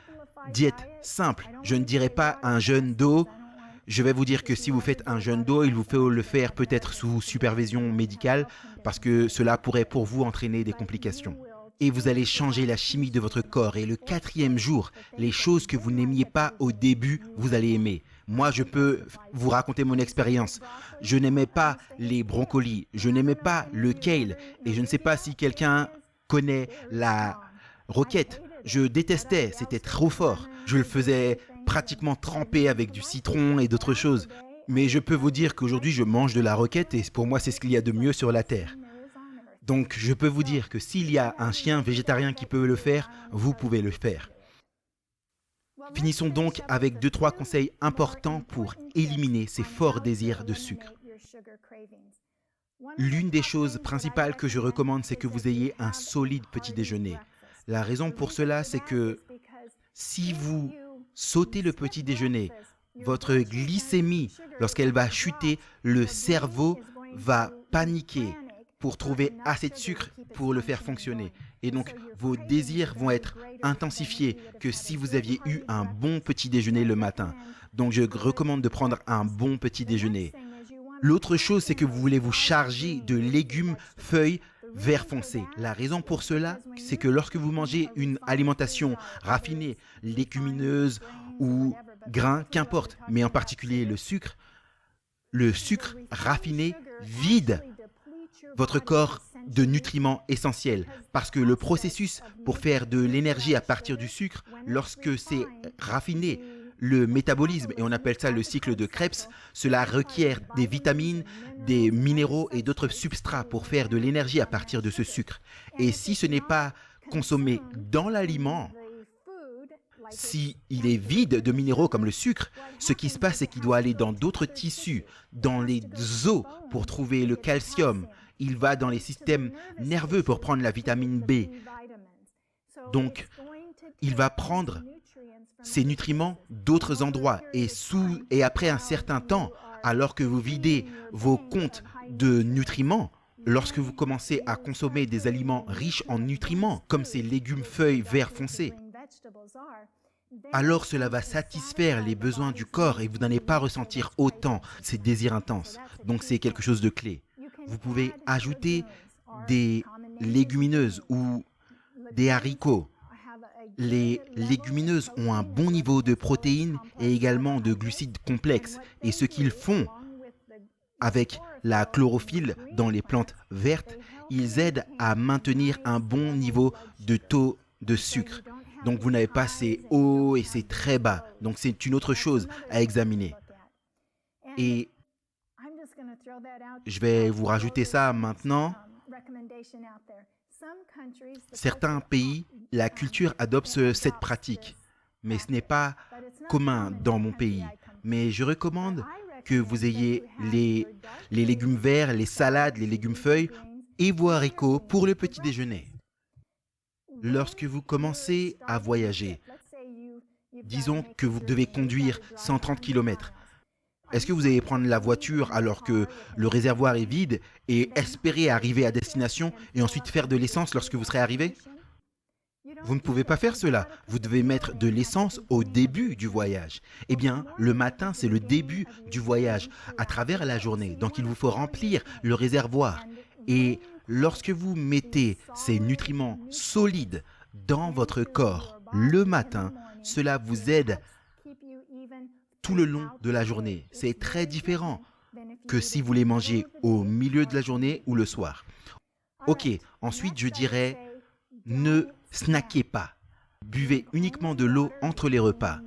diète simple, je ne dirais pas un jeûne d'eau. Je vais vous dire que si vous faites un jeûne d'eau, il vous faut le faire peut-être sous supervision médicale parce que cela pourrait pour vous entraîner des complications. Et vous allez changer la chimie de votre corps. Et le 4e jour, les choses que vous n'aimiez pas au début, vous allez aimer. Moi, je peux vous raconter mon expérience. Je n'aimais pas les brocolis, je n'aimais pas le kale. Et je ne sais pas si quelqu'un connaît la roquette. Je détestais, c'était trop fort. Je le faisais pratiquement tremper avec du citron et d'autres choses. Mais je peux vous dire qu'aujourd'hui, je mange de la roquette et pour moi, c'est ce qu'il y a de mieux sur la terre. Donc, je peux vous dire que s'il y a un chien végétarien qui peut le faire, vous pouvez le faire. Finissons donc avec 2-3 conseils importants pour éliminer ces forts désirs de sucre. L'une des choses principales que je recommande, c'est que vous ayez un solide petit déjeuner. La raison pour cela, c'est que si vous sautez le petit déjeuner, votre glycémie, lorsqu'elle va chuter, le cerveau va paniquer pour trouver assez de sucre pour le faire fonctionner. Et donc, vos désirs vont être intensifiés que si vous aviez eu un bon petit déjeuner le matin. Donc, je recommande de prendre un bon petit déjeuner. L'autre chose, c'est que vous voulez vous charger de légumes, feuilles, vert foncé. La raison pour cela, c'est que lorsque vous mangez une alimentation raffinée, légumineuse ou grain, qu'importe, mais en particulier le sucre raffiné vide votre corps de nutriments essentiels. Parce que le processus pour faire de l'énergie à partir du sucre, lorsque c'est raffiné, le métabolisme, et on appelle ça le cycle de Krebs, cela requiert des vitamines, des minéraux et d'autres substrats pour faire de l'énergie à partir de ce sucre. Et si ce n'est pas consommé dans l'aliment, si il est vide de minéraux comme le sucre, ce qui se passe, c'est qu'il doit aller dans d'autres tissus, dans les os pour trouver le calcium. Il va dans les systèmes nerveux pour prendre la vitamine B. Donc, il va prendre ces nutriments d'autres endroits. Et après un certain temps, alors que vous videz vos comptes de nutriments, lorsque vous commencez à consommer des aliments riches en nutriments, comme ces légumes feuilles vert foncé, alors cela va satisfaire les besoins du corps et vous n'allez pas ressentir autant ces désirs intenses. Donc c'est quelque chose de clé. Vous pouvez ajouter des légumineuses ou des haricots. Les légumineuses ont un bon niveau de protéines et également de glucides complexes. Et ce qu'ils font avec la chlorophylle dans les plantes vertes, ils aident à maintenir un bon niveau de taux de sucre. Donc vous n'avez pas ces hauts et ces très bas. Donc c'est une autre chose à examiner. Et je vais vous rajouter ça maintenant. Certains pays, la culture adopte cette pratique, mais ce n'est pas commun dans mon pays. Mais je recommande que vous ayez les légumes verts, les salades, les légumes feuilles et vos haricots pour le petit déjeuner. Lorsque vous commencez à voyager, disons que vous devez conduire 130 km. Est-ce que vous allez prendre la voiture alors que le réservoir est vide et espérer arriver à destination et ensuite faire de l'essence lorsque vous serez arrivé? Vous ne pouvez pas faire cela. Vous devez mettre de l'essence au début du voyage. Eh bien, le matin, c'est le début du voyage à travers la journée. Donc, il vous faut remplir le réservoir. Et lorsque vous mettez ces nutriments solides dans votre corps le matin, cela vous aide tout le long de la journée. C'est très différent que si vous les mangez au milieu de la journée ou le soir. Ok, ensuite je dirais, ne snackez pas. Buvez uniquement de l'eau entre les repas.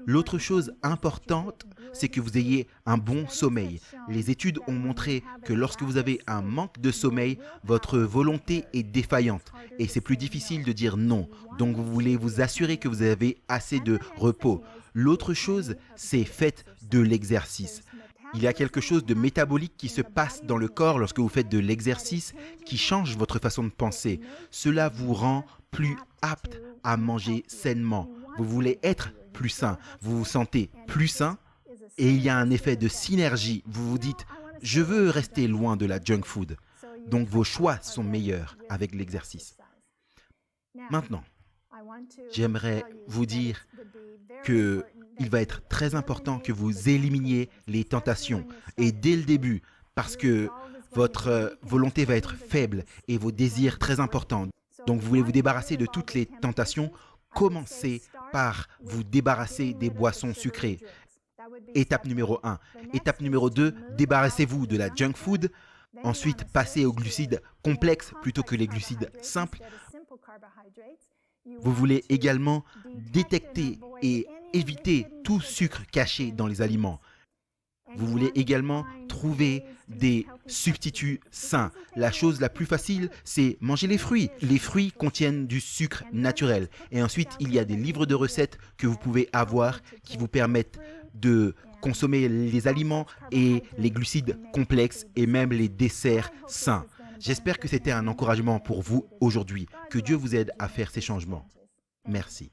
L'autre chose importante, c'est que vous ayez un bon sommeil. Les études ont montré que lorsque vous avez un manque de sommeil, votre volonté est défaillante et c'est plus difficile de dire non. Donc vous voulez vous assurer que vous avez assez de repos. L'autre chose, c'est faites de l'exercice. Il y a quelque chose de métabolique qui se passe dans le corps lorsque vous faites de l'exercice qui change votre façon de penser. Cela vous rend plus apte à manger sainement. Vous voulez être plus sain, vous vous sentez plus sain et il y a un effet de synergie. Vous vous dites, je veux rester loin de la junk food. Donc vos choix sont meilleurs avec l'exercice. Maintenant, j'aimerais vous dire qu'il va être très important que vous éliminiez les tentations. Et dès le début, parce que votre volonté va être faible et vos désirs très importants. Donc vous voulez vous débarrasser de toutes les tentations. Commencez par vous débarrasser des boissons sucrées. Étape numéro 1. Étape numéro 2, débarrassez-vous de la junk food. Ensuite, passez aux glucides complexes plutôt que les glucides simples. Vous voulez également détecter et éviter tout sucre caché dans les aliments. Vous voulez également trouver des substituts sains. La chose la plus facile, c'est manger les fruits. Les fruits contiennent du sucre naturel. Et ensuite, il y a des livres de recettes que vous pouvez avoir qui vous permettent de consommer les aliments et les glucides complexes et même les desserts sains. J'espère que c'était un encouragement pour vous aujourd'hui. Que Dieu vous aide à faire ces changements. Merci.